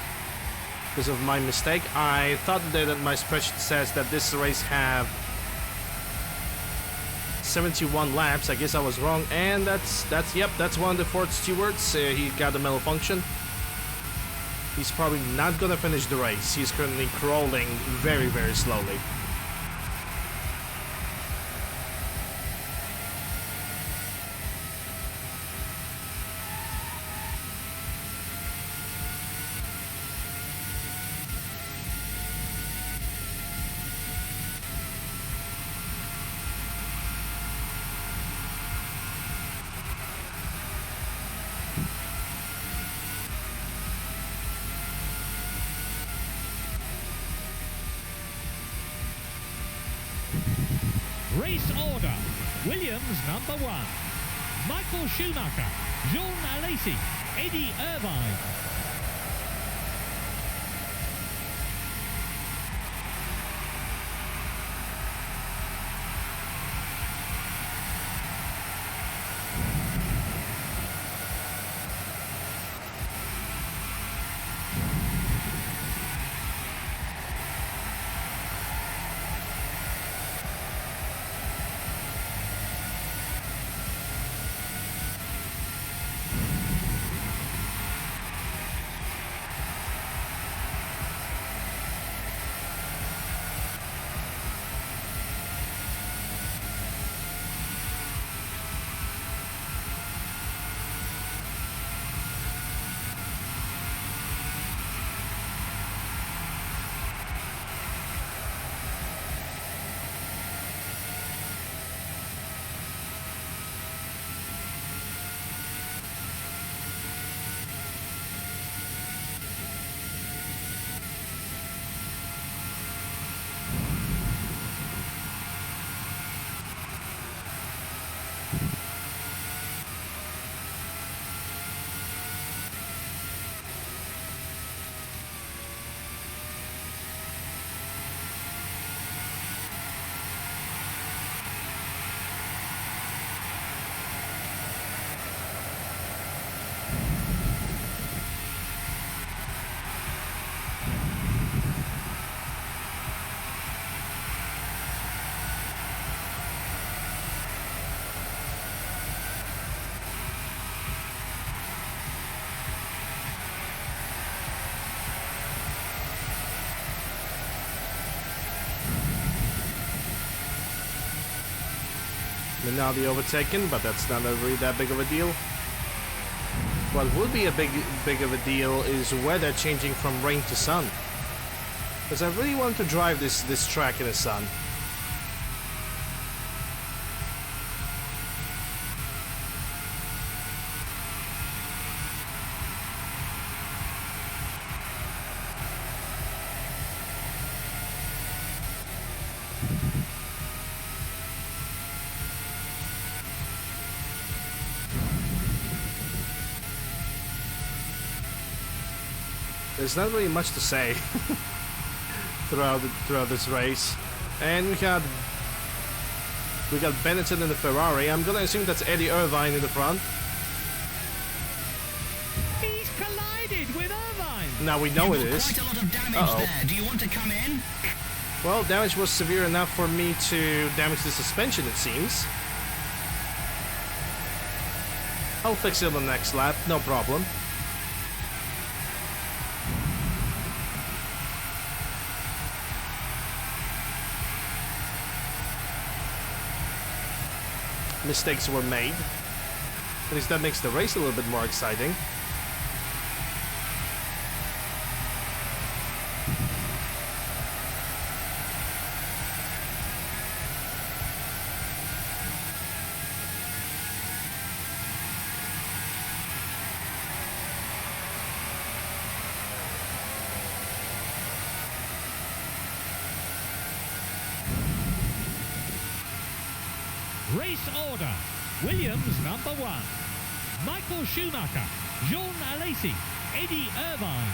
because of my mistake. I thought that my spreadsheet says that this race have 71 laps. I guess I was wrong, and that's one of the Ford stewards. He got a malfunction. He's probably not gonna finish the race. He's currently crawling very, very slowly. Race order. Williams number 1. Michael Schumacher, Jean Alesi, Eddie Irvine. Minardi overtaken, but that's not really that big of a deal. What would be a big of a deal is weather changing from rain to sun. Because I really want to drive this track in the sun. There's not really much to say throughout this race, and we got Benetton in the Ferrari. I'm gonna assume that's Eddie Irvine in the front. He's collided with Irvine. Now we know it is. Quite a lot of damage there. Do you want to come in? Well, damage was severe enough for me to damage the suspension, it seems. I'll fix it on the next lap, no problem. Mistakes were made. At least that makes the race a little bit more exciting. Race order. Williams number 1. Michael Schumacher, Jean Alesi, Eddie Irvine.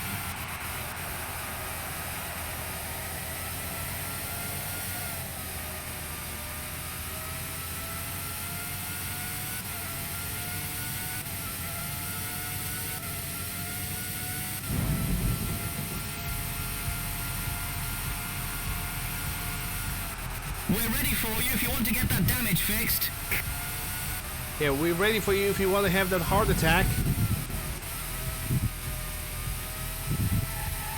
We're ready for you if you want to get that damage fixed. Yeah, we're ready for you if you want to have that heart attack.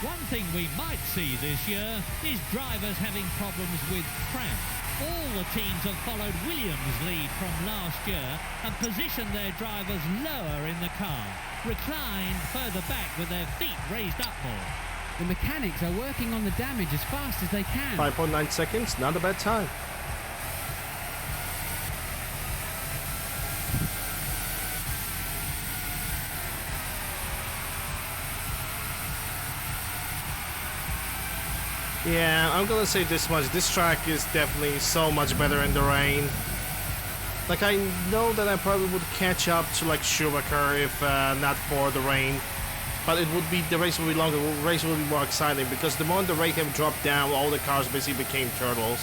One thing we might see this year is drivers having problems with cramp. All the teams have followed Williams' lead from last year and positioned their drivers lower in the car, reclined further back with their feet raised up more. The mechanics are working on the damage as fast as they can. 5.9 seconds, not a bad time. Yeah, I'm gonna say this much. This track is definitely so much better in the rain. Like, I know that I probably would catch up to, like, Schumacher if not for the rain. But the race would be longer, the race would be more exciting, because the moment the rain have dropped down, all the cars basically became turtles.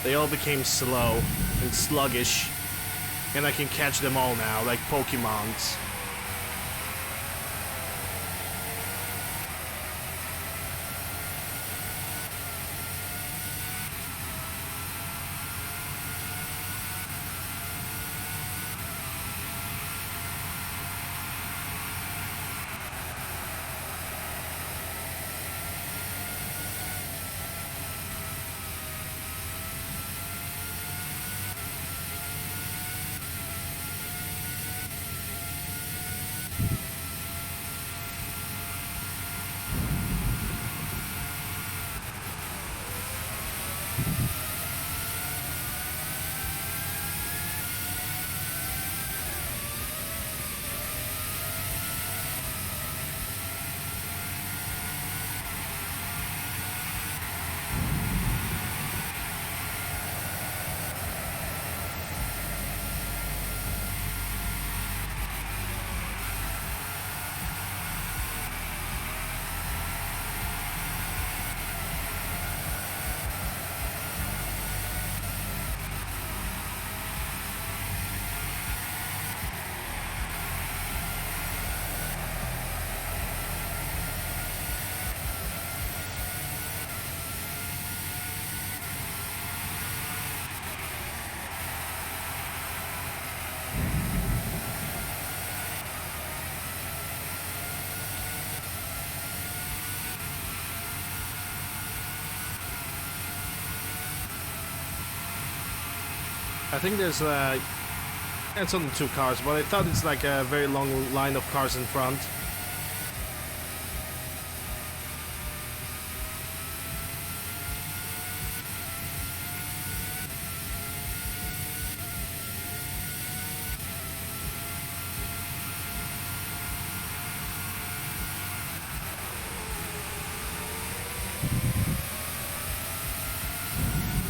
They all became slow and sluggish. And I can catch them all now, like Pokemons. I think there's it's only 2 cars, but I thought it's like a very long line of cars in front.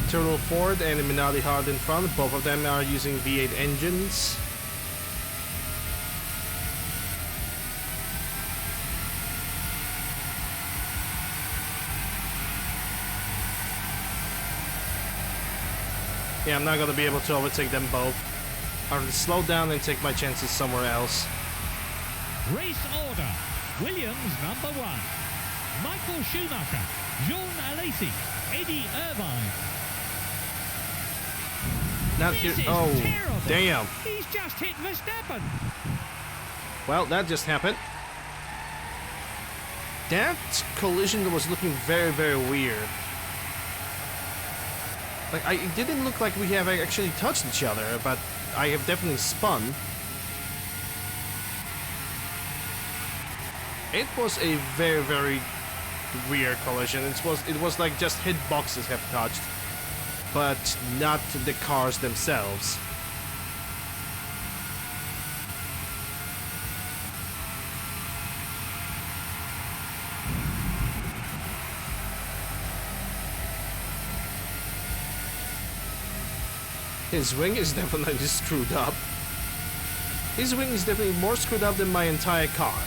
Turbo Ford and the Minardi hard in front. Both of them are using V8 engines. Yeah, I'm not gonna be able to overtake them both. I'll have to slow down and take my chances somewhere else. Race order. Williams number 1. Michael Schumacher. Jean Alesi. Eddie Irvine. Not here. This is Oh, terrible. damn. He's just hit Verstappen. Well, that just happened. That collision was looking very, very weird. Like, it didn't look like we have actually touched each other, but I have definitely spun. It was a very, very weird collision. It was like just hitboxes have touched, but not the cars themselves. His wing is definitely screwed up. His wing is definitely more screwed up than my entire car.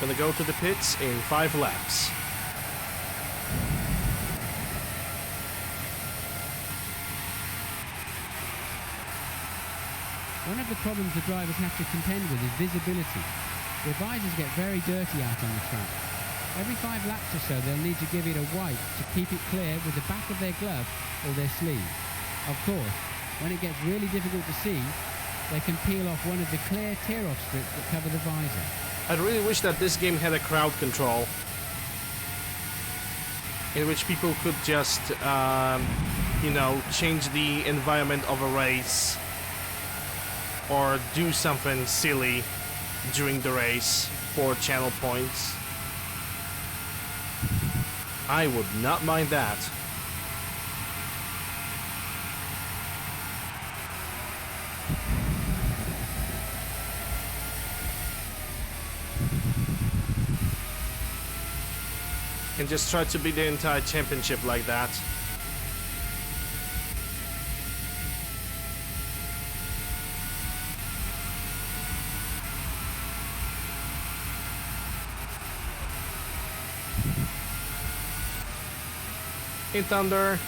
Gonna go to the pits in 5 laps. One of the problems the drivers have to contend with is visibility. Their visors get very dirty out on the track. Every 5 laps or so they'll need to give it a wipe to keep it clear with the back of their glove or their sleeve. Of course, when it gets really difficult to see, they can peel off one of the clear tear-off strips that cover the visor. I really wish that this game had a crowd control in which people could just, you know, change the environment of a race or do something silly during the race for channel points. I would not mind that. And just try to beat the entire championship like that. In Thunder.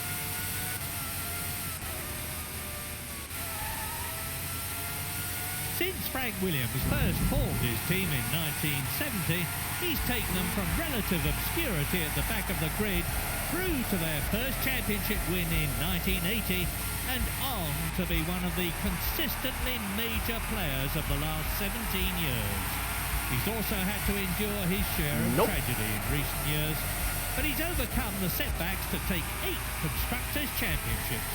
Since Frank Williams first formed his team in 1970, he's taken them from relative obscurity at the back of the grid through to their first championship win in 1980 and on to be one of the consistently major players of the last 17 years. He's also had to endure his share of tragedy in recent years, but he's overcome the setbacks to take 8 Constructors' Championships,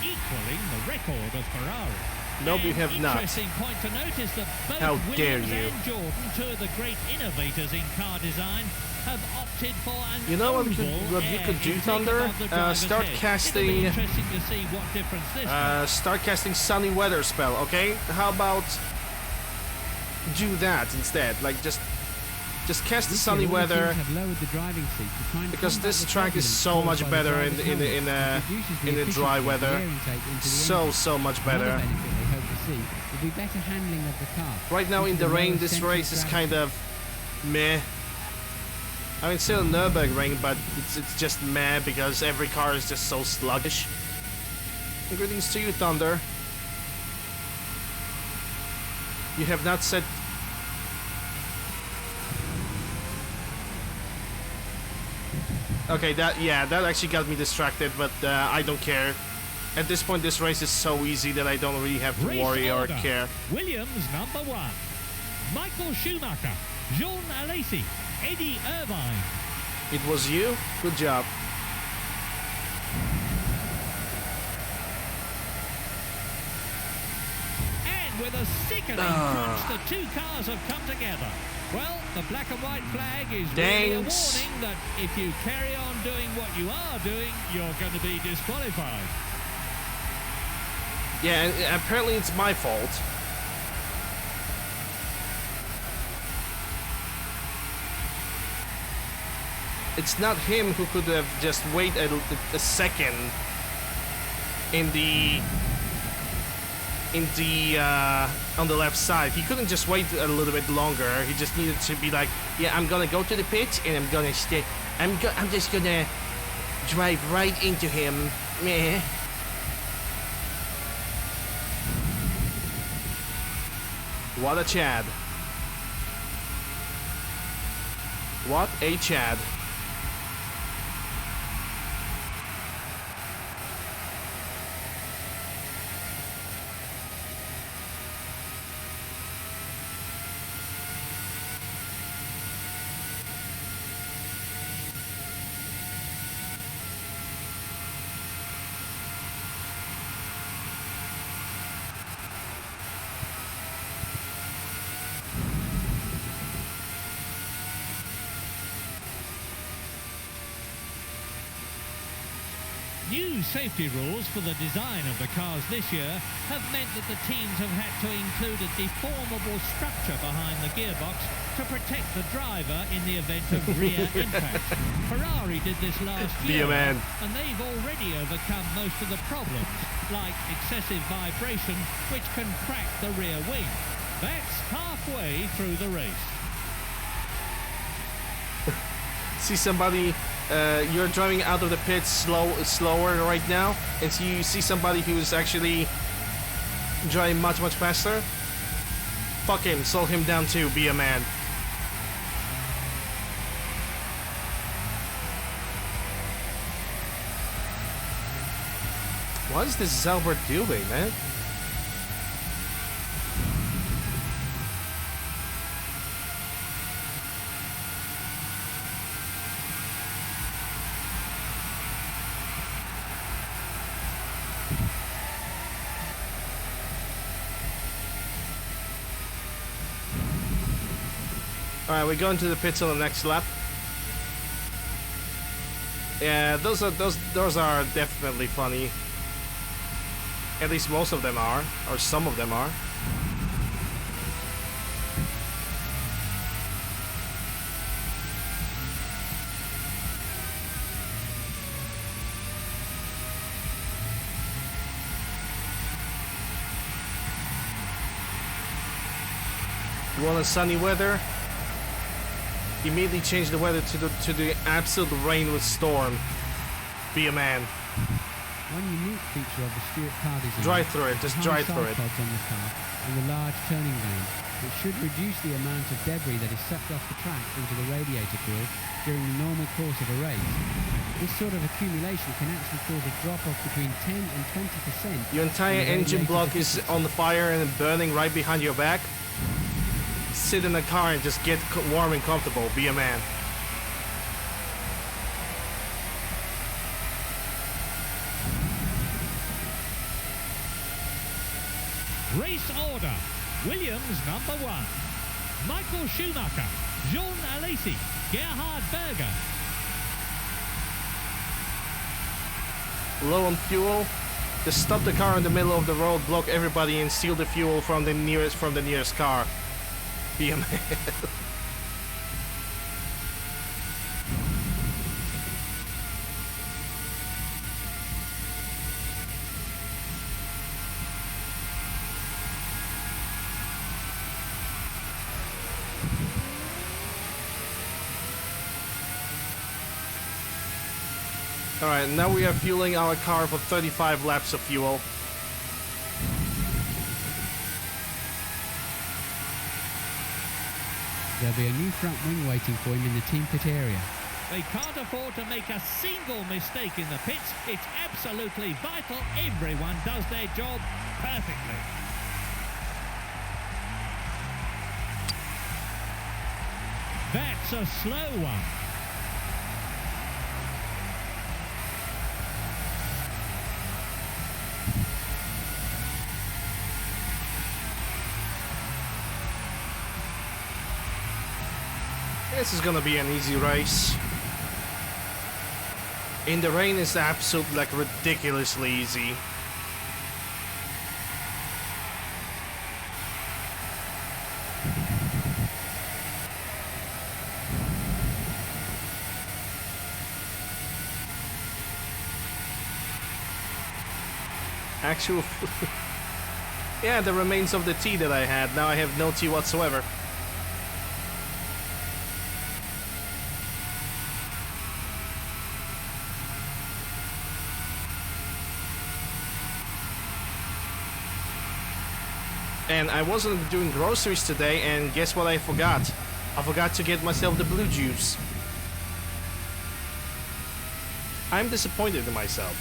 equaling the record of Ferrari. Nope, you have not. Interesting point to notice that both How dare Williams you. and Jordan, 2 of the great innovators in car design, have opted for an You know what you air could do, intake Thunder? above the driver's Start head. casting- It'll be interesting to see what difference this Start casting sunny weather spell, okay? How about do that instead? Like just cast the This sunny year, all the weather, teams have lowered the driving seat to try and because combat this the track is turbulence so caused much by the better driver's helmet, which reduces the in the dry efficiency of weather. the air intake into the So engine. much Another better. benefit they hope to see will be better handling of the car. Right now due in to the rain, lower this central race is gravity. kind of meh. I mean, still a Nurburgring, but it's just meh because every car is just so sluggish. And greetings to you, Thunder. You have not set. Okay, that actually got me distracted, but I don't care. At this point, this race is so easy that I don't really have to Race worry or order. care. Williams number 1. Michael Schumacher. Jean Alesi. Eddie Irvine. It was you? Good job. And with a sickening crunch, the two cars have come together. Well, the black and white flag is really a warning that if you carry on doing what you are doing, you're going to be disqualified. Yeah, and apparently it's my fault. It's not him who could have just waited a second in the on the left side. He couldn't just wait a little bit longer. He just needed to be like, yeah, I'm gonna go to the pit and I'm gonna stay. I'm just gonna drive right into him. Meh. What a Chad. What a Chad. New safety rules for the design of the cars this year have meant that the teams have had to include a deformable structure behind the gearbox to protect the driver in the event of rear impact. Ferrari did this last year, and they've already overcome most of the problems, like excessive vibration, which can crack the rear wing. That's halfway through the race. See somebody, you're driving out of the pit slower right now, and so you see somebody who is actually driving much faster. Fuck him, slow him down too, be a man. What is this Zelbert doing, man? Alright, we're going to the pits on the next lap. Yeah, those are definitely funny. At least most of them are, or some of them are. You want a sunny weather? Immediately change the weather to the absolute rain with storm. Be a man. One unique feature of the Stewart car design Drive through it, just drive through it. pods on the car and the large turning range, which should reduce the amount of debris that is sucked off the track into the radiator grill during the normal course of a race. This sort of accumulation can actually cause a drop-off between 10 and 20%. Your entire engine block is on the fire and burning right behind your back. Sit in the car and just get warm and comfortable. Be a man. Race order. Williams number 1. Michael Schumacher. Jean Alesi. Gerhard Berger. Low on fuel. Just stop the car in the middle of the road, block everybody, and steal the fuel from the nearest car. Be a man. Alright, now we are fueling our car for 35 laps of fuel. There'll be a new front wing waiting for him in the team pit area. They can't afford to make a single mistake in the pits. It's absolutely vital everyone does their job perfectly. That's a slow one. This is gonna be an easy race. In the rain is absolutely like ridiculously easy. Actual yeah, the remains of the tea that I had. Now I have no tea whatsoever. And I wasn't doing groceries today, and guess what I forgot? I forgot to get myself the blue juice. I'm disappointed in myself.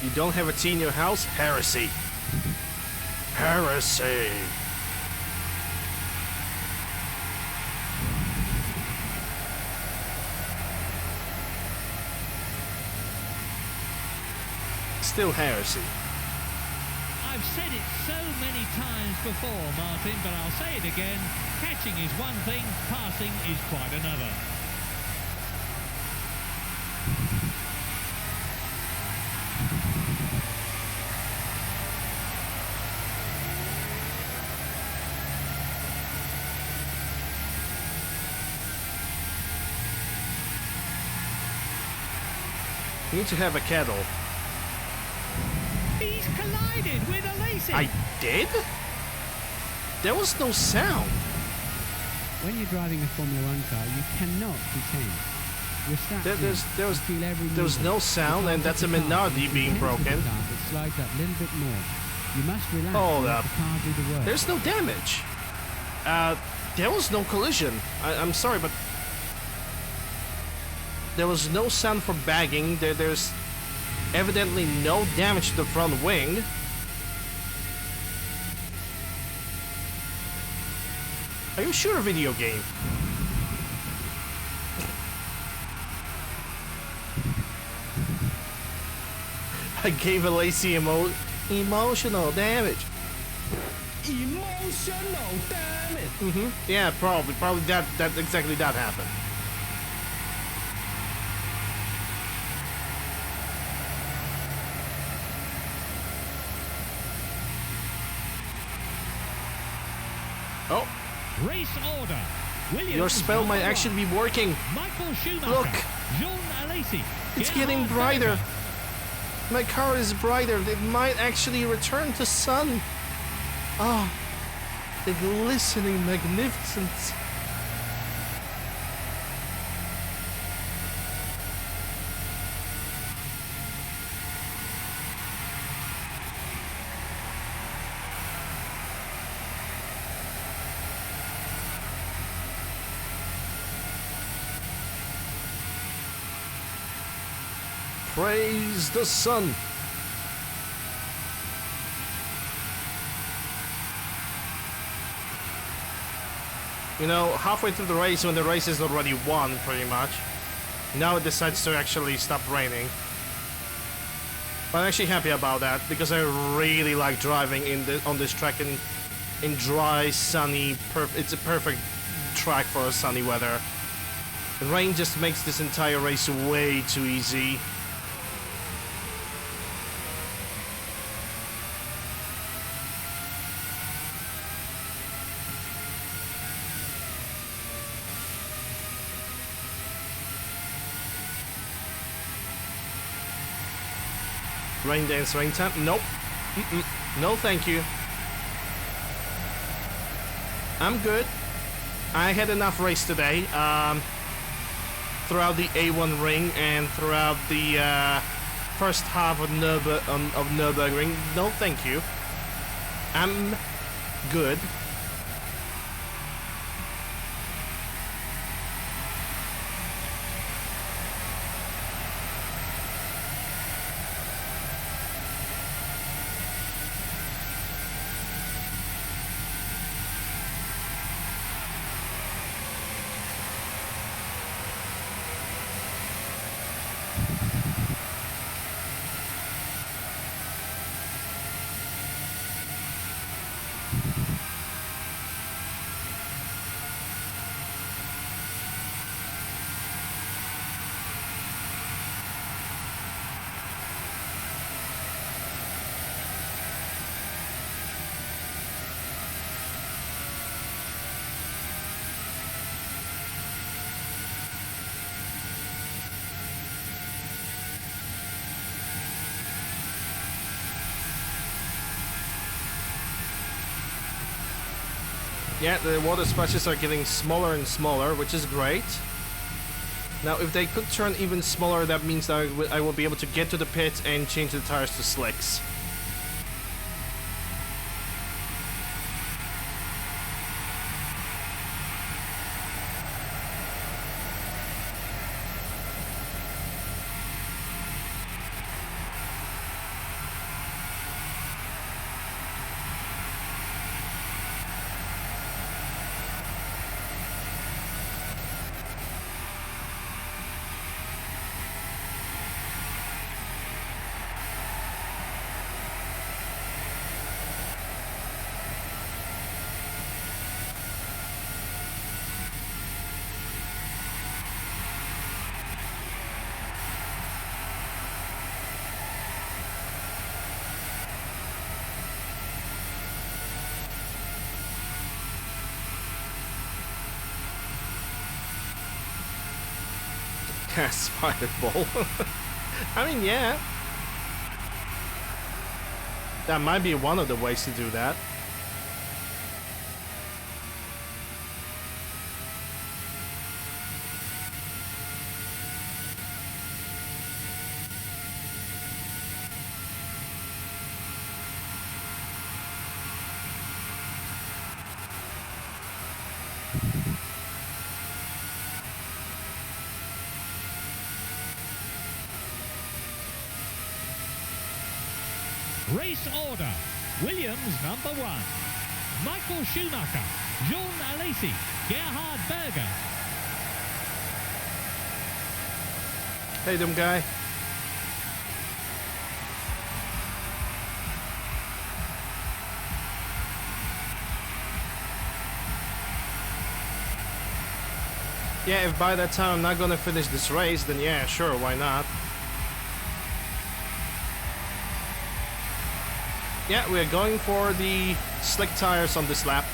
You don't have a tea in your house? Heresy. Heresy. Still heresy. I've said it so many times before, Martin, but I'll say it again. Catching is one thing, passing is quite another. You need to have a kettle. He's collided with a Lacey. I did? There was no sound. When you're driving a Formula One car, you cannot be tame. You're strapped in. There was no sound, and that's a Minardi being broken. It slides up a little bit more. You must relax. Hold and let up. the car do the work. There's no damage. There was no collision. I'm sorry, but there was no sound for bagging. There's evidently no damage to the front wing. Are you sure a video game? I gave a Lacey emotional damage. Emotional damage. Yeah, probably that exactly that happened. Oh, Race order. Williams your spell might actually be working. Michael Schumacher. Look. Jean Alesi. It's getting brighter. My car is brighter. It might actually return to sun. Oh, the glistening magnificence. Praise the sun. You know, halfway through the race, when the race is already won, pretty much, now it decides to actually stop raining. But I'm actually happy about that, because I really like driving on this track in dry, sunny, it's a perfect track for sunny weather. The rain just makes this entire race way too easy. Rain dance, rain time? Nope. No, thank you. I'm good. I had enough race today. Throughout the A1 ring and throughout the first half of Nurburgring. No, thank you. I'm good. Yeah, the water splashes are getting smaller and smaller, which is great. Now, if they could turn even smaller, that means that I will be able to get to the pit and change the tires to slicks. Cast fireball. I mean, yeah. That might be one of the ways to do that. Race order. Williams number 1. Michael Schumacher. Jean Alesi. Gerhard Berger. Hey, dumb guy. Yeah, if by that time I'm not gonna finish this race, then yeah, sure, why not? Yeah, we're going for the slick tires on this lap.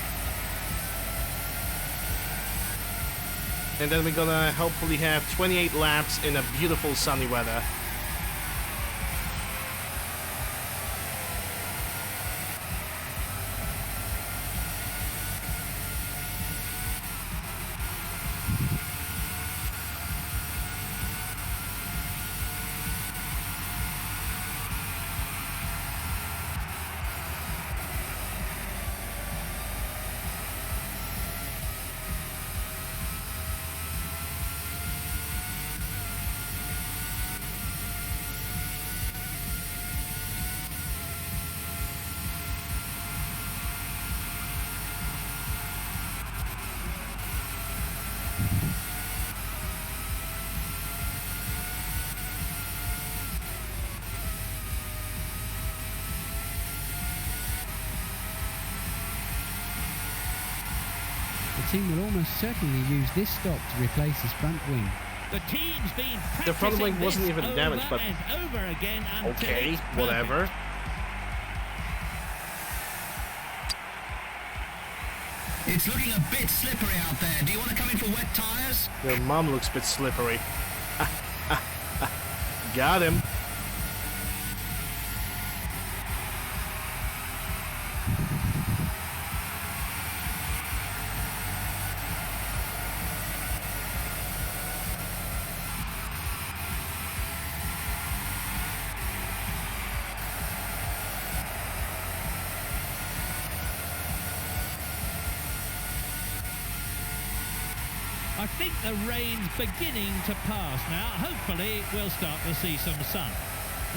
And then we're gonna hopefully have 28 laps in a beautiful sunny weather. The team will almost certainly use this stop to replace his front wing. The team's been The front wing wasn't practicing even damaged, but and over again until okay, it's perfect. whatever. It's looking a bit slippery out there. Do you want to come in for wet tires? Your mom looks a bit slippery. Got him. I think the rain's beginning to pass now. Hopefully, we'll start to see some sun.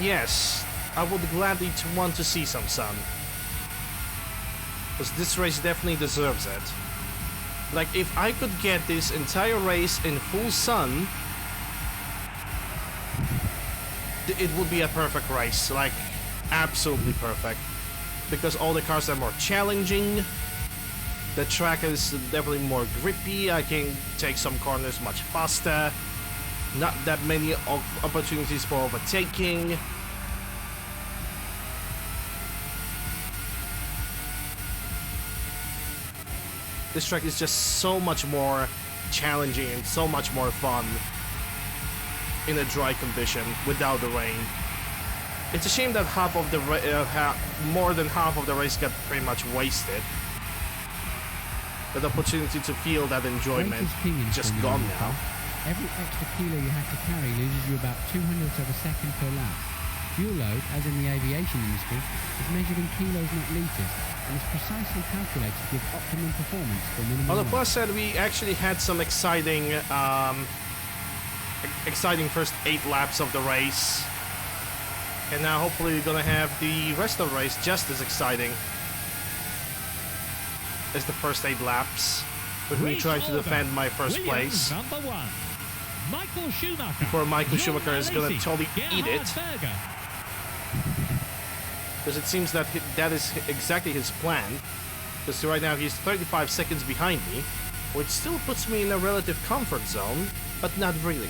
Yes, I would gladly want to see some sun. Because this race definitely deserves it. Like, if I could get this entire race in full sun, it would be a perfect race. Like, absolutely perfect. Because all the cars are more challenging. The track is definitely more grippy. I can take some corners much faster. Not that many opportunities for overtaking. This track is just so much more challenging and so much more fun in a dry condition without the rain. It's a shame that more than half of the race got pretty much wasted. That opportunity to feel that enjoyment just gone now. Every extra kilo you have to carry loses you about 200ths of a second per lap. Fuel load, as in the aviation industry, is measured in kilos, not litres, and is precisely calculated to give optimum performance for minimum. On the weight. plus side, we actually had some exciting first 8 laps of the race. And now hopefully we're gonna have the rest of the race just as exciting as the first 8 laps, with me trying to defend my first place. Number 1, Michael Schumacher. Before Michael Schumacher is gonna totally eat it. Because it seems that that is exactly his plan. Because right now he's 35 seconds behind me, which still puts me in a relative comfort zone, but not really.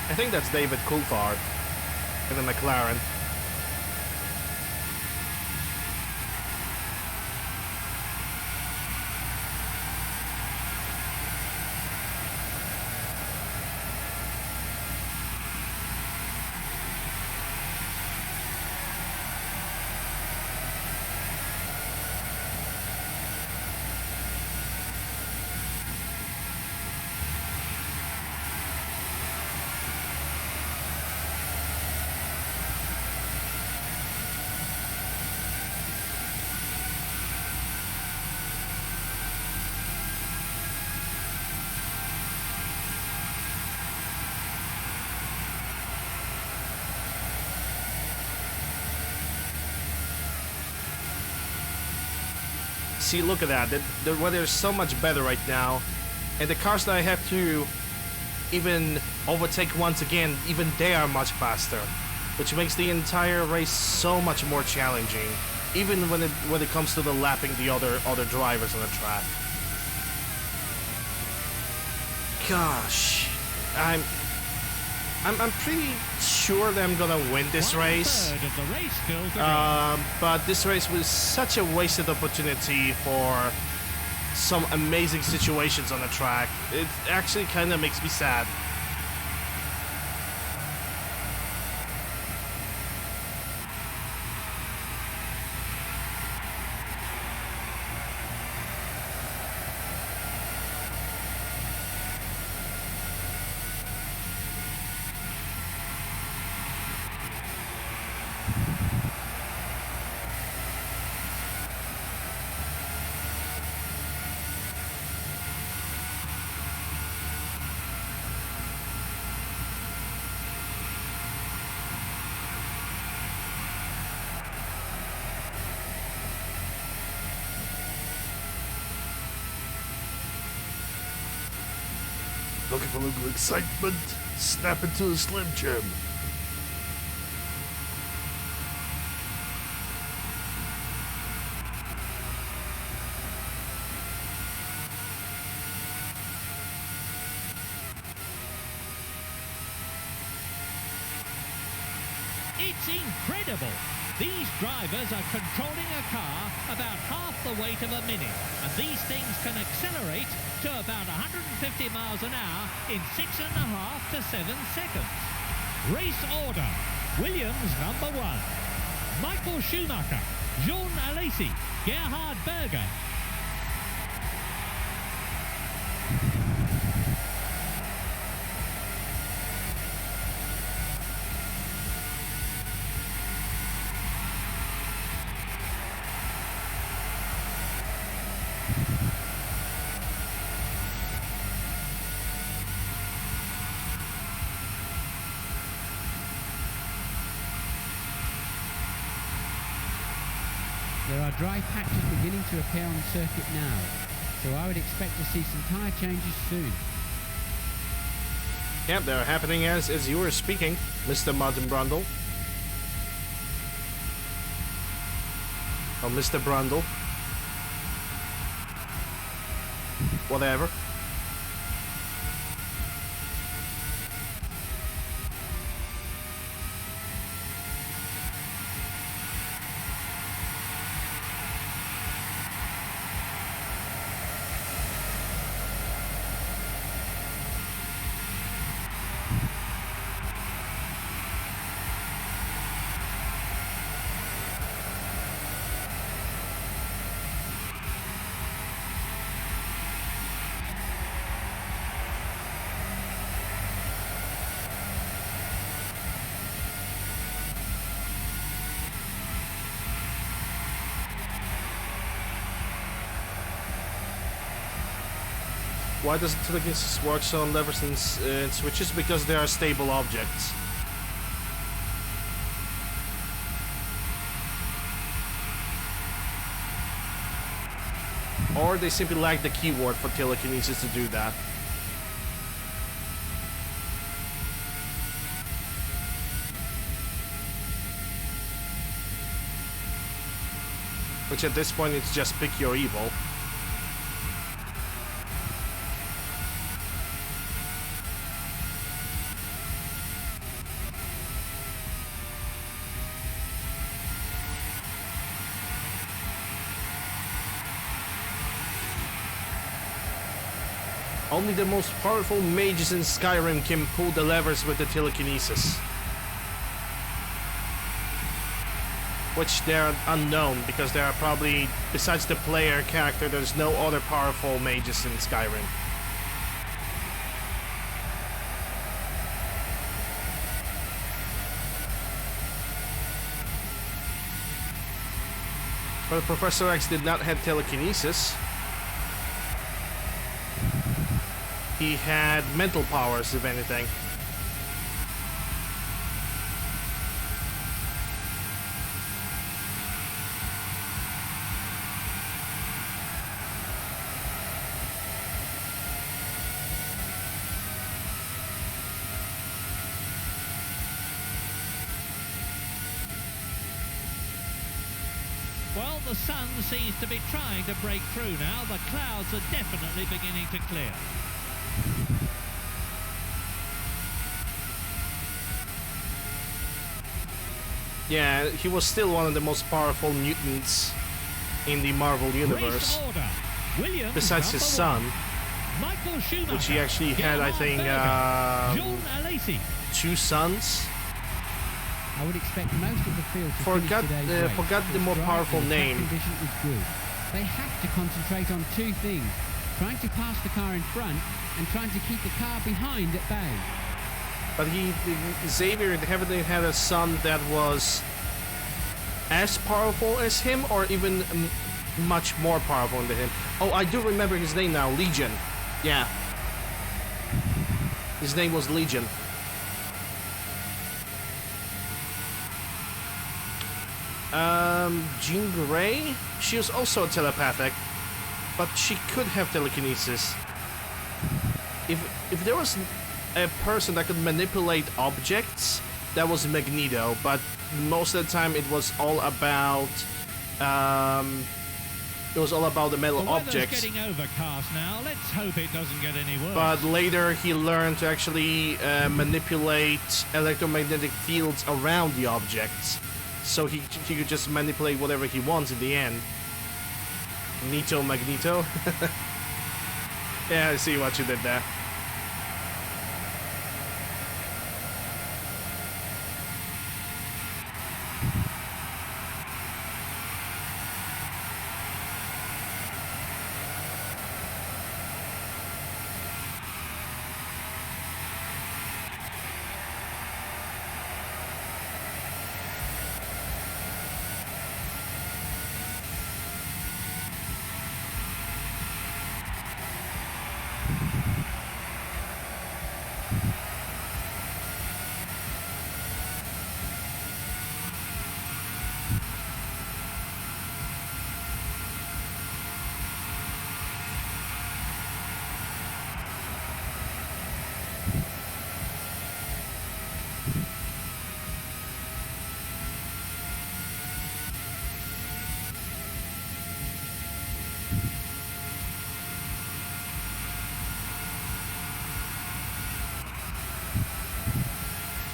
I think that's David Coulthard in the McLaren. See, look at that. The weather is so much better right now. And the cars that I have to even overtake once again, even they are much faster. Which makes the entire race so much more challenging. Even when it comes to the lapping the other drivers on the track. Gosh. I'm pretty sure that I'm gonna win this race. But this race was such a wasted opportunity for some amazing situations on the track. It actually kind of makes me sad. Looking for a little excitement? Snap into a Slim Jim. It's incredible. These drivers are controlling a car about half the weight of a minute, and these things can accelerate to about 150 miles an hour in 6.5 to 7 seconds. Race order. Williams number 1, Michael Schumacher. Jean Alesi, Gerhard Berger. There are dry patches beginning to appear on the circuit now, so I would expect to see some tyre changes soon. Yep, they're happening as you were speaking, Mr. Martin Brundle. Or Mr. Brundle. Whatever. Why does telekinesis work so on levers and switches? Because they are stable objects. Or they simply lack the keyword for telekinesis to do that. Which at this point it's just pick your evil. Only the most powerful mages in Skyrim can pull the levers with the telekinesis. Which they're unknown, because there are probably, besides the player character, there's no other powerful mages in Skyrim. But Professor X did not have telekinesis. He had mental powers, if anything. Well, the sun seems to be trying to break through now. The clouds are definitely beginning to clear. Yeah, he was still one of the most powerful mutants in the Marvel Universe. Besides his son, which he actually had, I think, 2 sons. I would expect most of the field to Forgot the more powerful name. Condition is good. They have to concentrate on 2 things: trying to pass the car in front and trying to keep the car behind at bay. But Xavier definitely had a son that was as powerful as him, or even much more powerful than him. Oh, I do remember his name now, Legion. Yeah. His name was Legion. Jean Grey? She was also telepathic, but she could have telekinesis. If there was a person that could manipulate objects, that was Magneto, but most of the time it was all about the metal objects. Getting overcast now. Let's hope it doesn't get any worse. But later he learned to actually manipulate electromagnetic fields around the objects, so he could just manipulate whatever he wants in the end. Magneto. Yeah, I see what you did there.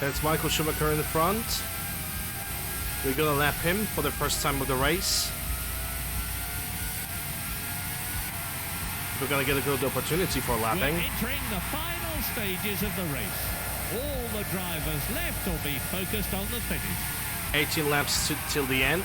There's Michael Schumacher in the front. We're gonna lap him for the first time of the race. We're gonna get a good opportunity for lapping. We're entering the final stages of the race. All the drivers left will be focused on the finish. 18 laps till the end.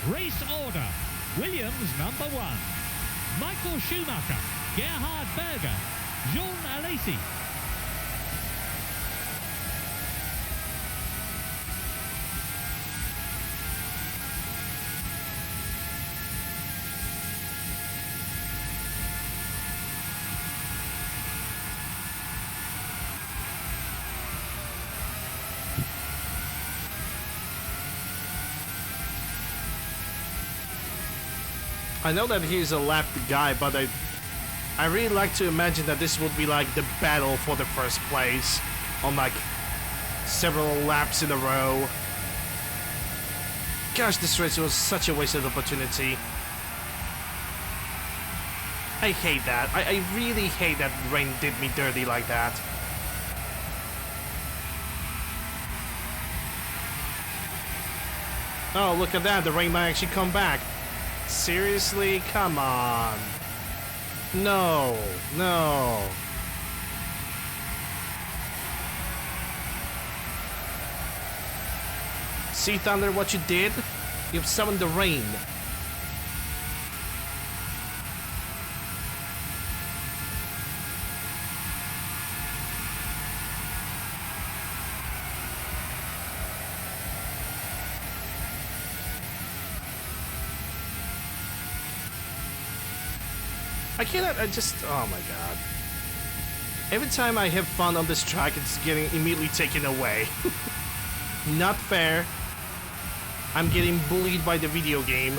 Race order. Williams number 1. Michael Schumacher, Gerhard Berger, Jean Alesi. I know that he's a lap guy, but I really like to imagine that this would be like the battle for the first place on like several laps in a row. Gosh, this race was such a wasted opportunity. I hate that. I really hate that rain did me dirty like that. Oh, look at that. The rain might actually come back. Seriously? Come on. No. No. See, Thunder, what you did? You've summoned the rain. I cannot, oh my god. Every time I have fun on this track, it's getting immediately taken away. Not fair. I'm getting bullied by the video game.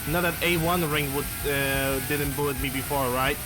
Not that A1 ring didn't bully me before, right?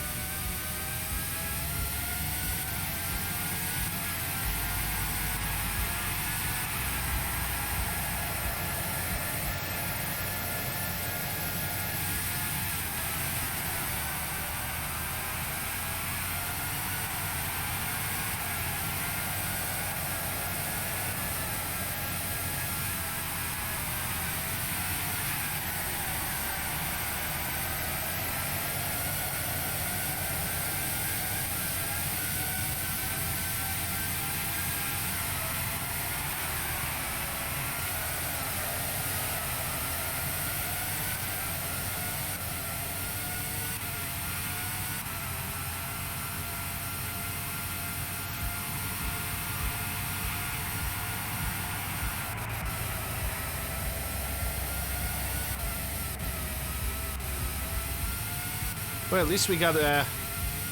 Well, at least we got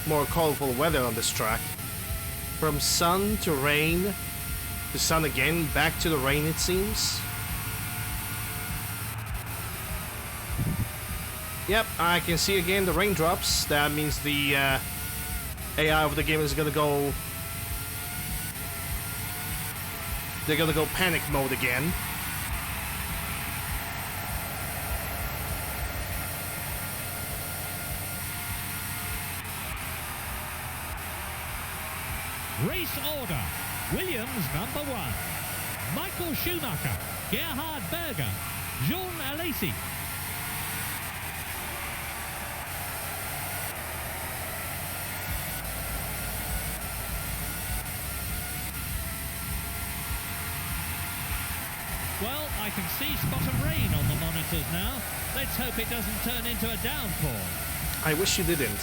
more colorful weather on this track. From sun to rain, to sun again, back to the rain it seems. Yep, I can see again the raindrops. That means the AI of the game is gonna go... They're gonna go panic mode again. Race order. Williams number 1. Michael Schumacher, Gerhard Berger, Jean Alesi. Well, I can see spot of rain on the monitors now. Let's hope it doesn't turn into a downpour. I wish you didn't.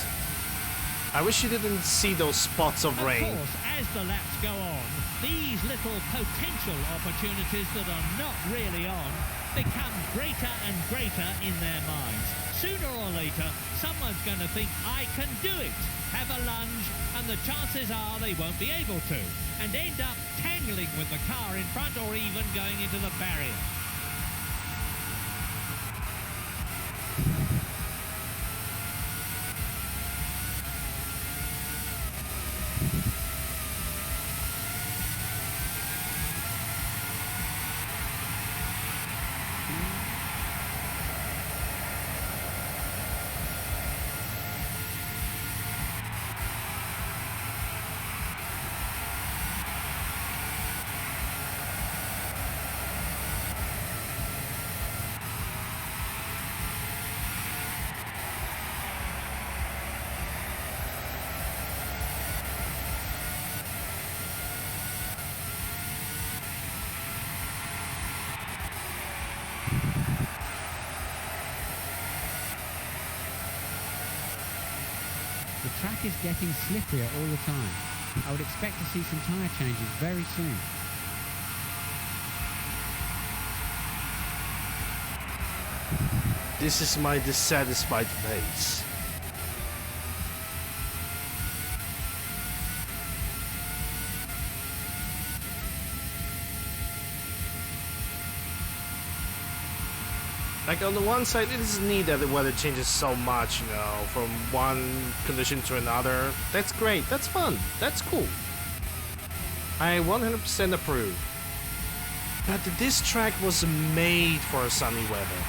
I wish you didn't see those spots of rain. Of course, as the laps go on, these little potential opportunities that are not really on become greater and greater in their minds. Sooner or later, someone someone's going to think, I can do it, have a lunge, and the chances are they won't be able to, and end up tangling with the car in front or even going into the barrier. The track is getting slipperier all the time. I would expect to see some tyre changes very soon. This is my dissatisfied face. Like, on the one side, it is neat that the weather changes so much, you know, from one condition to another. That's great, that's fun, that's cool. I 100% approve. But this track was made for sunny weather.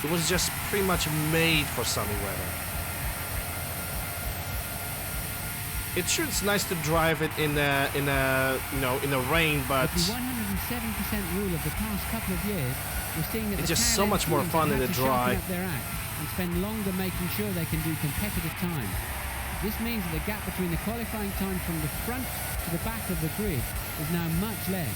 It was just pretty much made for sunny weather. It's sure it's nice to drive it in the rain, but With the 107% rule of the past couple of years, we're seeing that it's the just tail so much end more teams fun have in had the to sharpen dry. up their act and spend longer making sure they can do competitive time. This means that the gap between the qualifying time from the front to the back of the grid is now much less.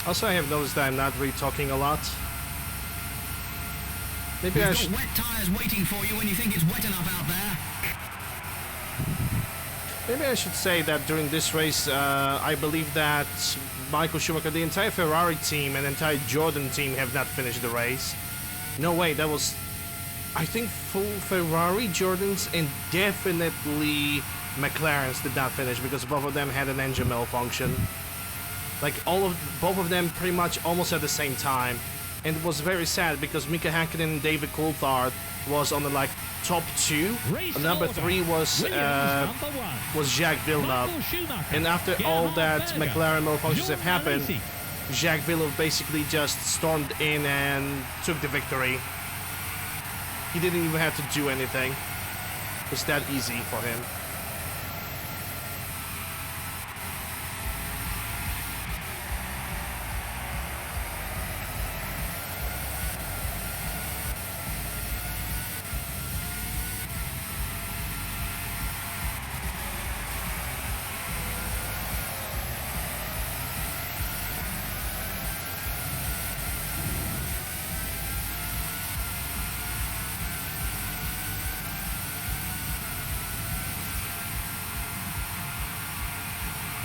Also, I have noticed that I'm not really talking a lot. Maybe We've I got should. wet tyres waiting for you when you think it's wet enough out there. Maybe I should say that during this race, I believe that Michael Schumacher, the entire Ferrari team, and entire Jordan team have not finished the race. No way, that was, I think, full Ferrari, Jordans, and definitely McLarens did not finish because both of them had an engine malfunction. Like both of them pretty much almost at the same time, and it was very sad because Mika Hakkinen and David Coulthard was on the top two. Race Number order. 3 was Williams, number 1. Jacques Villeneuve. Michael Schumacher, And after all Gerhard that Berger, McLaren malfunctions have John happened, Alesi. Jacques Villeneuve basically just stormed in and took the victory. He didn't even have to do anything. It was that easy for him.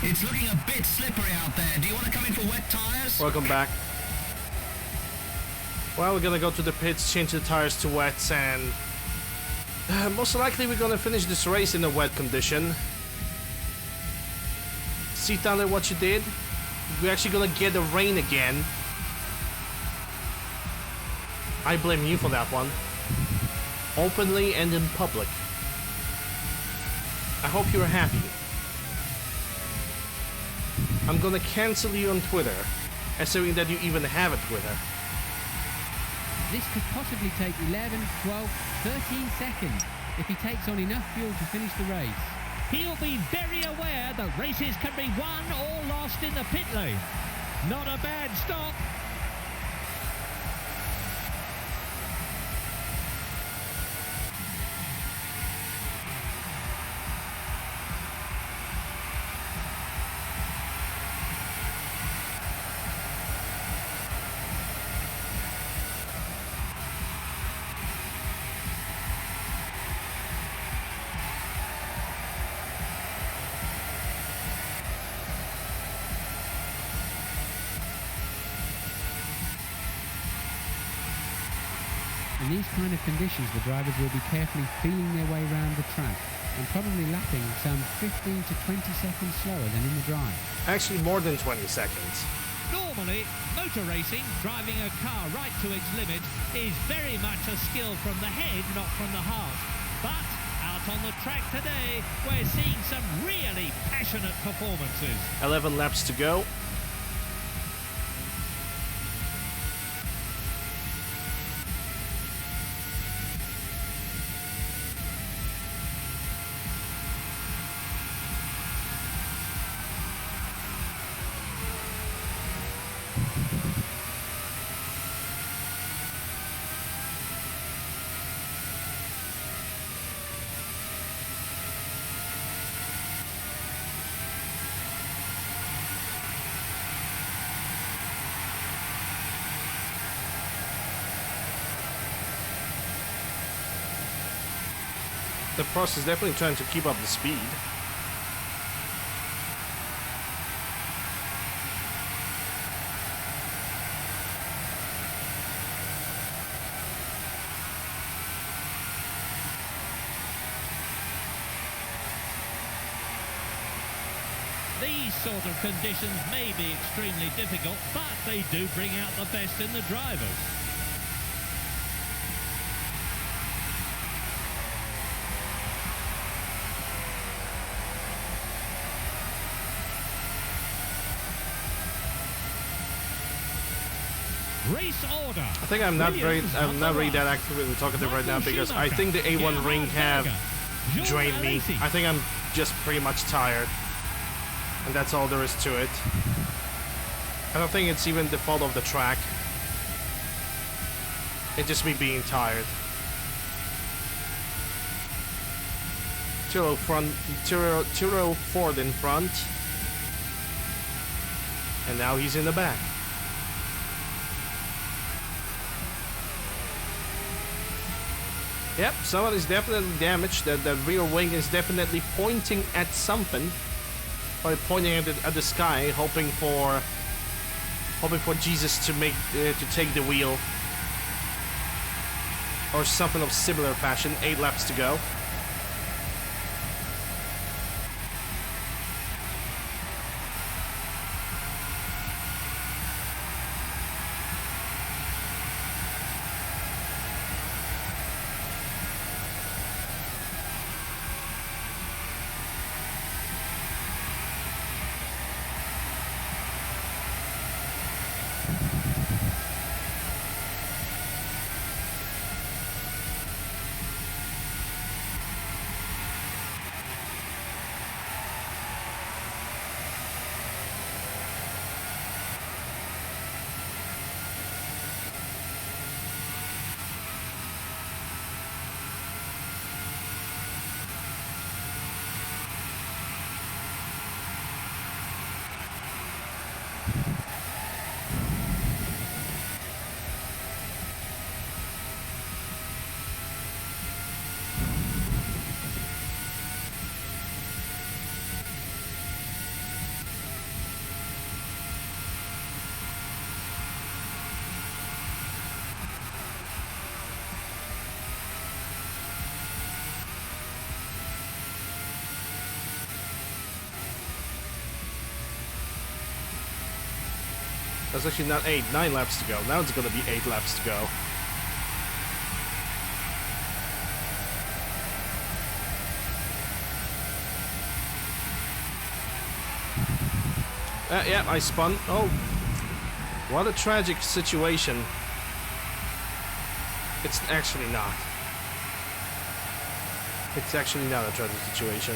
It's looking a bit slippery out there. Do you want to come in for wet tyres? Welcome back. Well, we're gonna go to the pits, change the tires to wets, and most likely we're gonna finish this race in a wet condition. See, Thunder, what you did? We're actually gonna get the rain again. I blame you for that one. Openly and in public. I hope you're happy. I'm gonna cancel you on Twitter, assuming that you even have a Twitter. This could possibly take 11, 12, 13 seconds if he takes on enough fuel to finish the race. He'll be very aware that races can be won or lost in the pit lane. Not a bad stop. In these kind of conditions, the drivers will be carefully feeling their way around the track and probably lapping some 15 to 20 seconds slower than in the dry. Actually, more than 20 seconds. Normally, motor racing, driving a car right to its limit, is very much a skill from the head, not from the heart. But out on the track today, we're seeing some really passionate performances. 11 laps to go. The Prost is definitely trying to keep up the speed. These sort of conditions may be extremely difficult, but they do bring out the best in the drivers. Race order. I think I'm not really that actively talkative right now because I think the A1 ring have drained me. I think I'm just pretty much tired. And that's all there is to it. I don't think it's even the fault of the track. It's just me being tired. Tyrrell Ford in front. And now he's in the back. Yep, someone is definitely damaged. The rear wing is definitely pointing at something. Or pointing at the sky, hoping for Jesus to take the wheel. Or something of similar fashion. 8 laps to go. That's actually not 8, 9 laps to go. Now it's gonna be 8 laps to go. Yeah, I spun. Oh, what a tragic situation. It's actually not. It's actually not a tragic situation.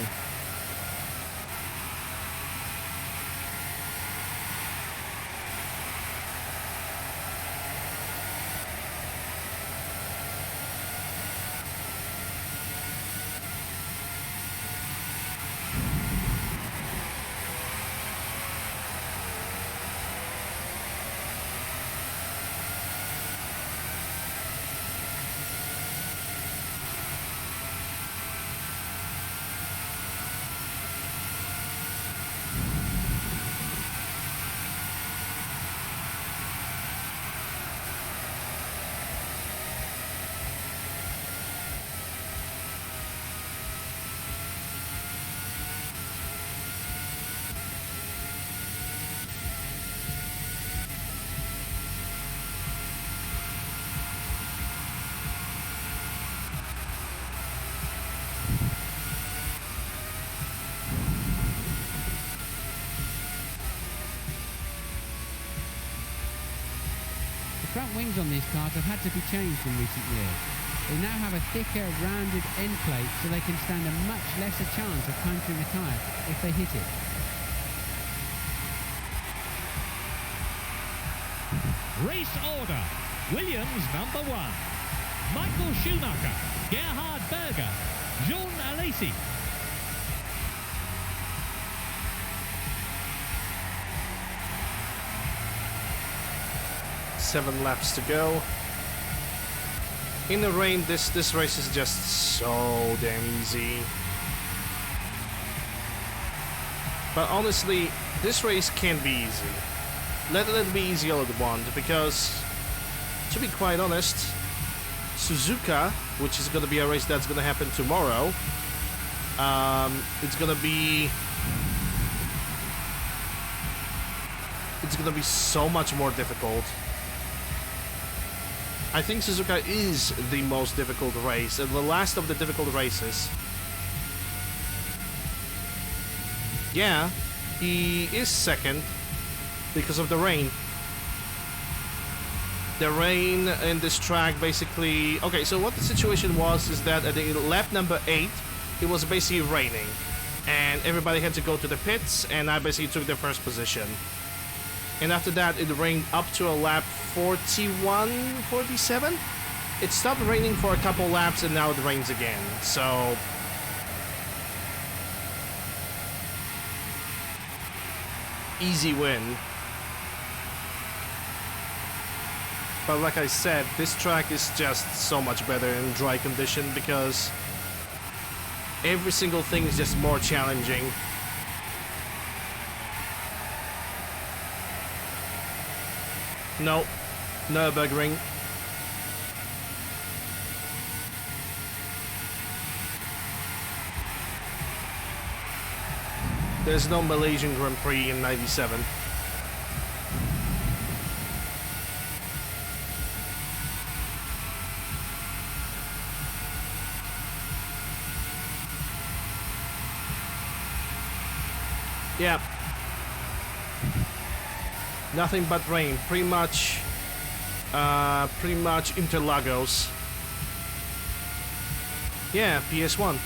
front wings on these cars have had to be changed in recent years. They now have a thicker, rounded end plate so they can stand a much lesser chance of puncturing a tyre if they hit it. Race order. Williams number 1. Michael Schumacher, Gerhard Berger, Jean Alesi. Seven laps to go. In the rain, this race is just so damn easy. But honestly, this race can be easy. Let it be easy all at once, because to be quite honest, Suzuka, which is going to be a race that's going to happen tomorrow, it's going to be so much more difficult. I think Suzuka is the most difficult race, and the last of the difficult races. Yeah, he is second because of the rain. The rain in this track basically... Okay, so what the situation was is that at the lap number 8, it was basically raining. And everybody had to go to the pits, and I basically took the first position. And after that, it rained up to a lap 41, 47? It stopped raining for a couple laps, and now it rains again. So... easy win. But like I said, this track is just so much better in dry condition because every single thing is just more challenging. No, Nurburgring. There's no Malaysian Grand Prix in '97. Yeah. Nothing but rain. Pretty much Interlagos. Yeah, PS1.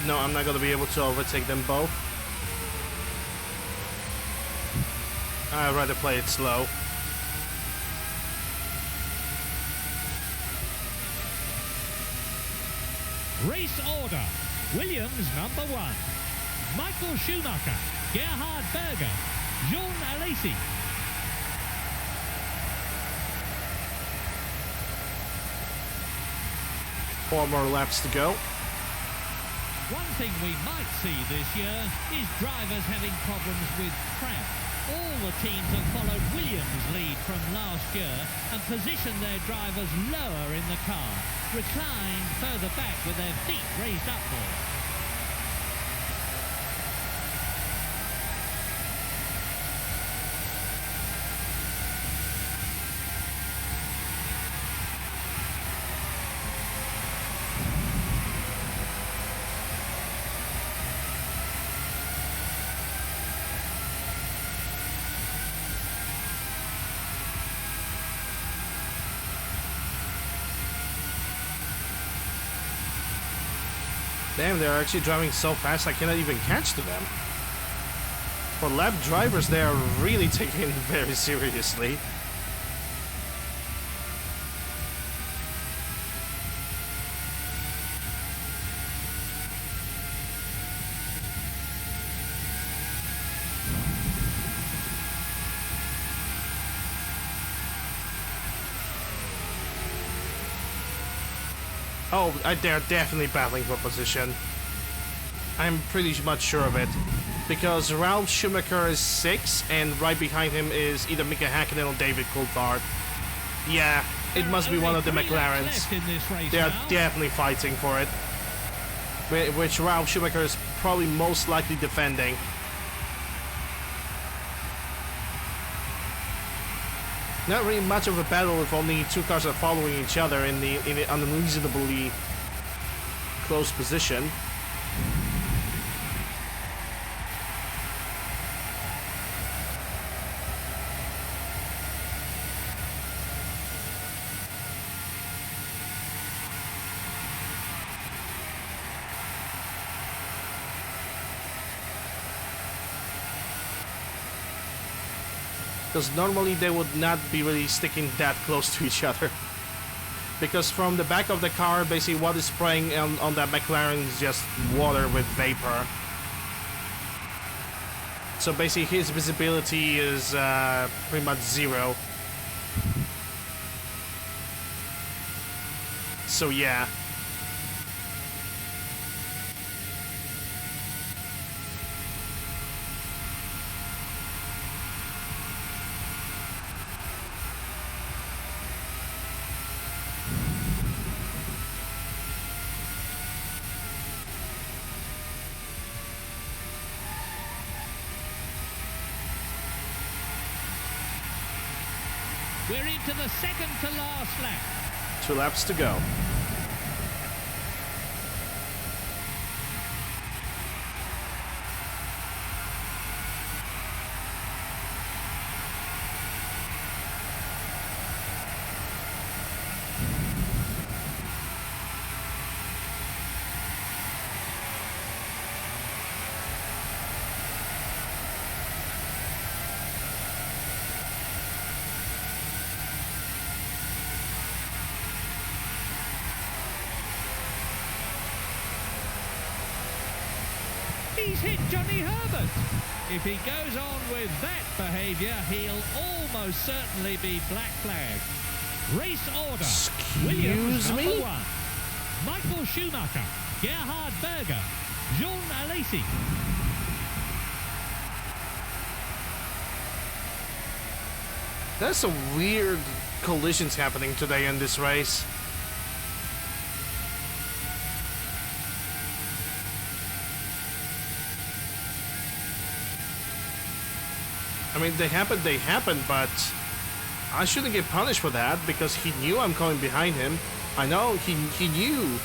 No, I'm not going to be able to overtake them both. I'd rather play it slow. Race order. Williams number 1. Michael Schumacher, Gerhard Berger, Jean Alesi. Four more laps to go. One thing we might see this year is drivers having problems with cramp. All the teams have followed Williams' lead from last year and positioned their drivers lower in the car, reclined further back with their feet raised upwards. Damn, they're actually driving so fast I cannot even catch to them. For lap drivers, they are really taking it very seriously. Oh, they're definitely battling for position. I'm pretty much sure of it. Because Ralph Schumacher is 6, and right behind him is either Mika Hakkinen or David Coulthard. Yeah, it must be one of the McLarens. They are definitely fighting for it. Which Ralph Schumacher is probably most likely defending. Not really much of a battle if only two cars are following each other in the unreasonably close position. Because normally they would not be really sticking that close to each other. Because from the back of the car, basically what is spraying on that McLaren is just water with vapor. So basically his visibility is pretty much zero. So yeah. We're into the second to last lap. 2 laps to go. He's hit Johnny Herbert. If he goes on with that behaviour, he'll almost certainly be black flagged. Race order. Williams me? #1. Michael Schumacher, Gerhard Berger, Jean Alesi. There's some weird collisions happening today in this race. I mean, they happened, but I shouldn't get punished for that because he knew I'm coming behind him. I know he knew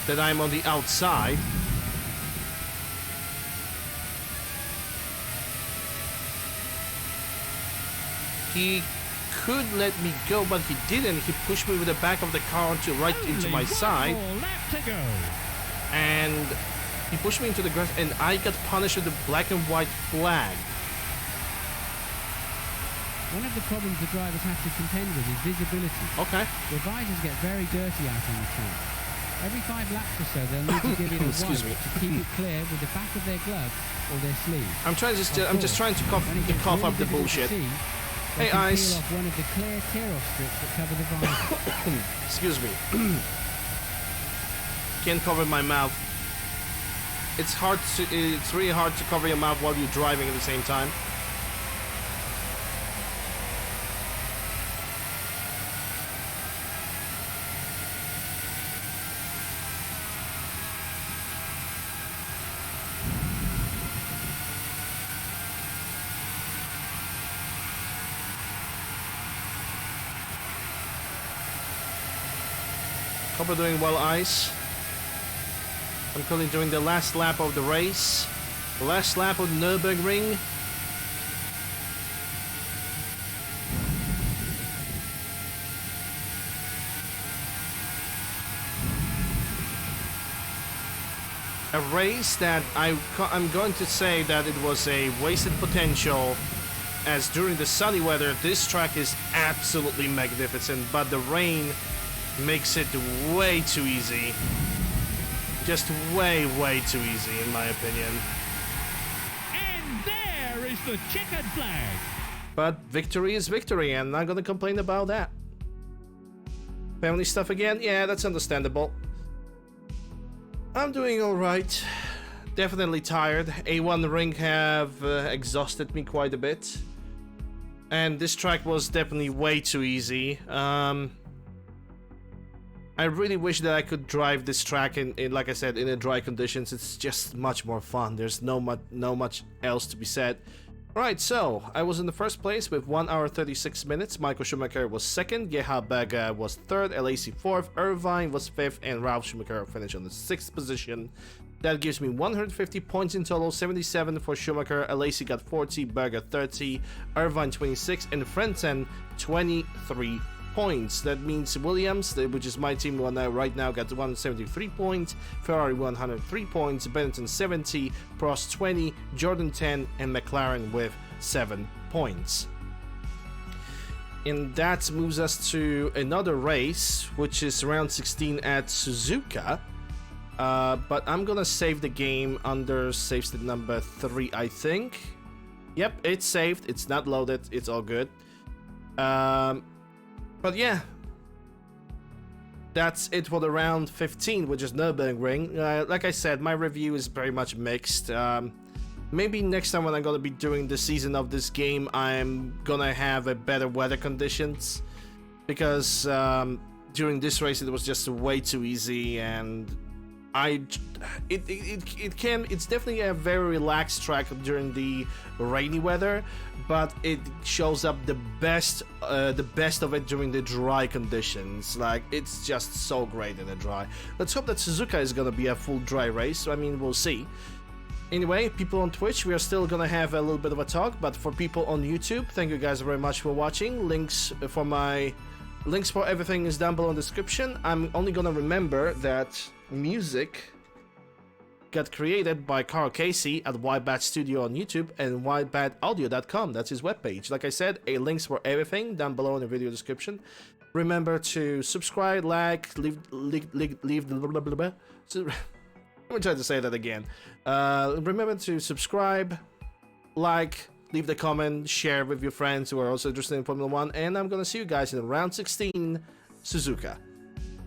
that I'm on the outside. He could let me go, but he didn't. He pushed me with the back of the car into my side. One more lap to go. And he pushed me into the grass, and I got punished with the black and white flag. One of the problems the drivers have to contend with is visibility. Okay. The visors get very dirty out on the track. Every 5 laps or so, they'll need to give it a Excuse wipe me. to keep it clear with the back of their glove or their sleeve. I'm just trying to cough up the bullshit. Hey, They can Ice. peel off one of the clear tear-off strips that cover the visor. Excuse me. Can't cover my mouth. it's really hard to cover your mouth while you're driving at the same time. Hope we're doing well, Ice. I'm currently doing the last lap of the race. The last lap of the Nurburgring. A race that I'm going to say that it was a wasted potential, as during the sunny weather this track is absolutely magnificent, but the rain makes it way too easy. Just way too easy, in my opinion. And there is the checkered flag. But victory is victory, and I'm not gonna complain about that. Family stuff again? Yeah, that's understandable. I'm doing alright. Definitely tired. A1 Ring have exhausted me quite a bit. And this track was definitely way too easy. I really wish that I could drive this track in like I said, in the dry conditions. It's just much more fun. There's no much else to be said. Alright, so I was in the first place with 1 hour 36 minutes. Michael Schumacher was second, Gerhard Berger was third, LAC fourth, Irvine was fifth, and Ralf Schumacher finished on the sixth position. That gives me 150 points in total, 77 for Schumacher, LAC got 40, Berger 30, Irvine 26, and Frentzen 23 points. That means Williams, which is my team right now, got 173 points, Ferrari 103 points, Benetton 70, Prost 20, Jordan 10, and McLaren with 7 points. And that moves us to another race, which is round 16 at Suzuka. But I'm gonna save the game under save state number 3, I think. Yep, it's saved, it's not loaded, it's all good. But yeah, that's it for the round 15, which is Nurburgring. Like I said, my review is very much mixed. Maybe next time when I'm gonna be doing the season of this game, I'm gonna have a better weather conditions, because during this race it was just way too easy, and it's definitely a very relaxed track during the rainy weather, but it shows up the best of it during the dry conditions. Like, it's just so great in the dry. Let's hope that Suzuka is gonna be a full dry race. I mean, we'll see. Anyway, people on Twitch, we are still gonna have a little bit of a talk, but for people on YouTube, thank you guys very much for watching. Links for everything is down below in the description. I'm only gonna remember that music got created by Carl Casey at Wildbat Studio on YouTube and wildbataudio.com. That's his webpage. Like I said, links for everything down below in the video description. Remember to subscribe, like, leave blah, blah, blah, blah. So, let me try to say that again. Remember to subscribe, like, leave the comment, share with your friends who are also interested in Formula 1, and I'm gonna see you guys in round 16, Suzuka.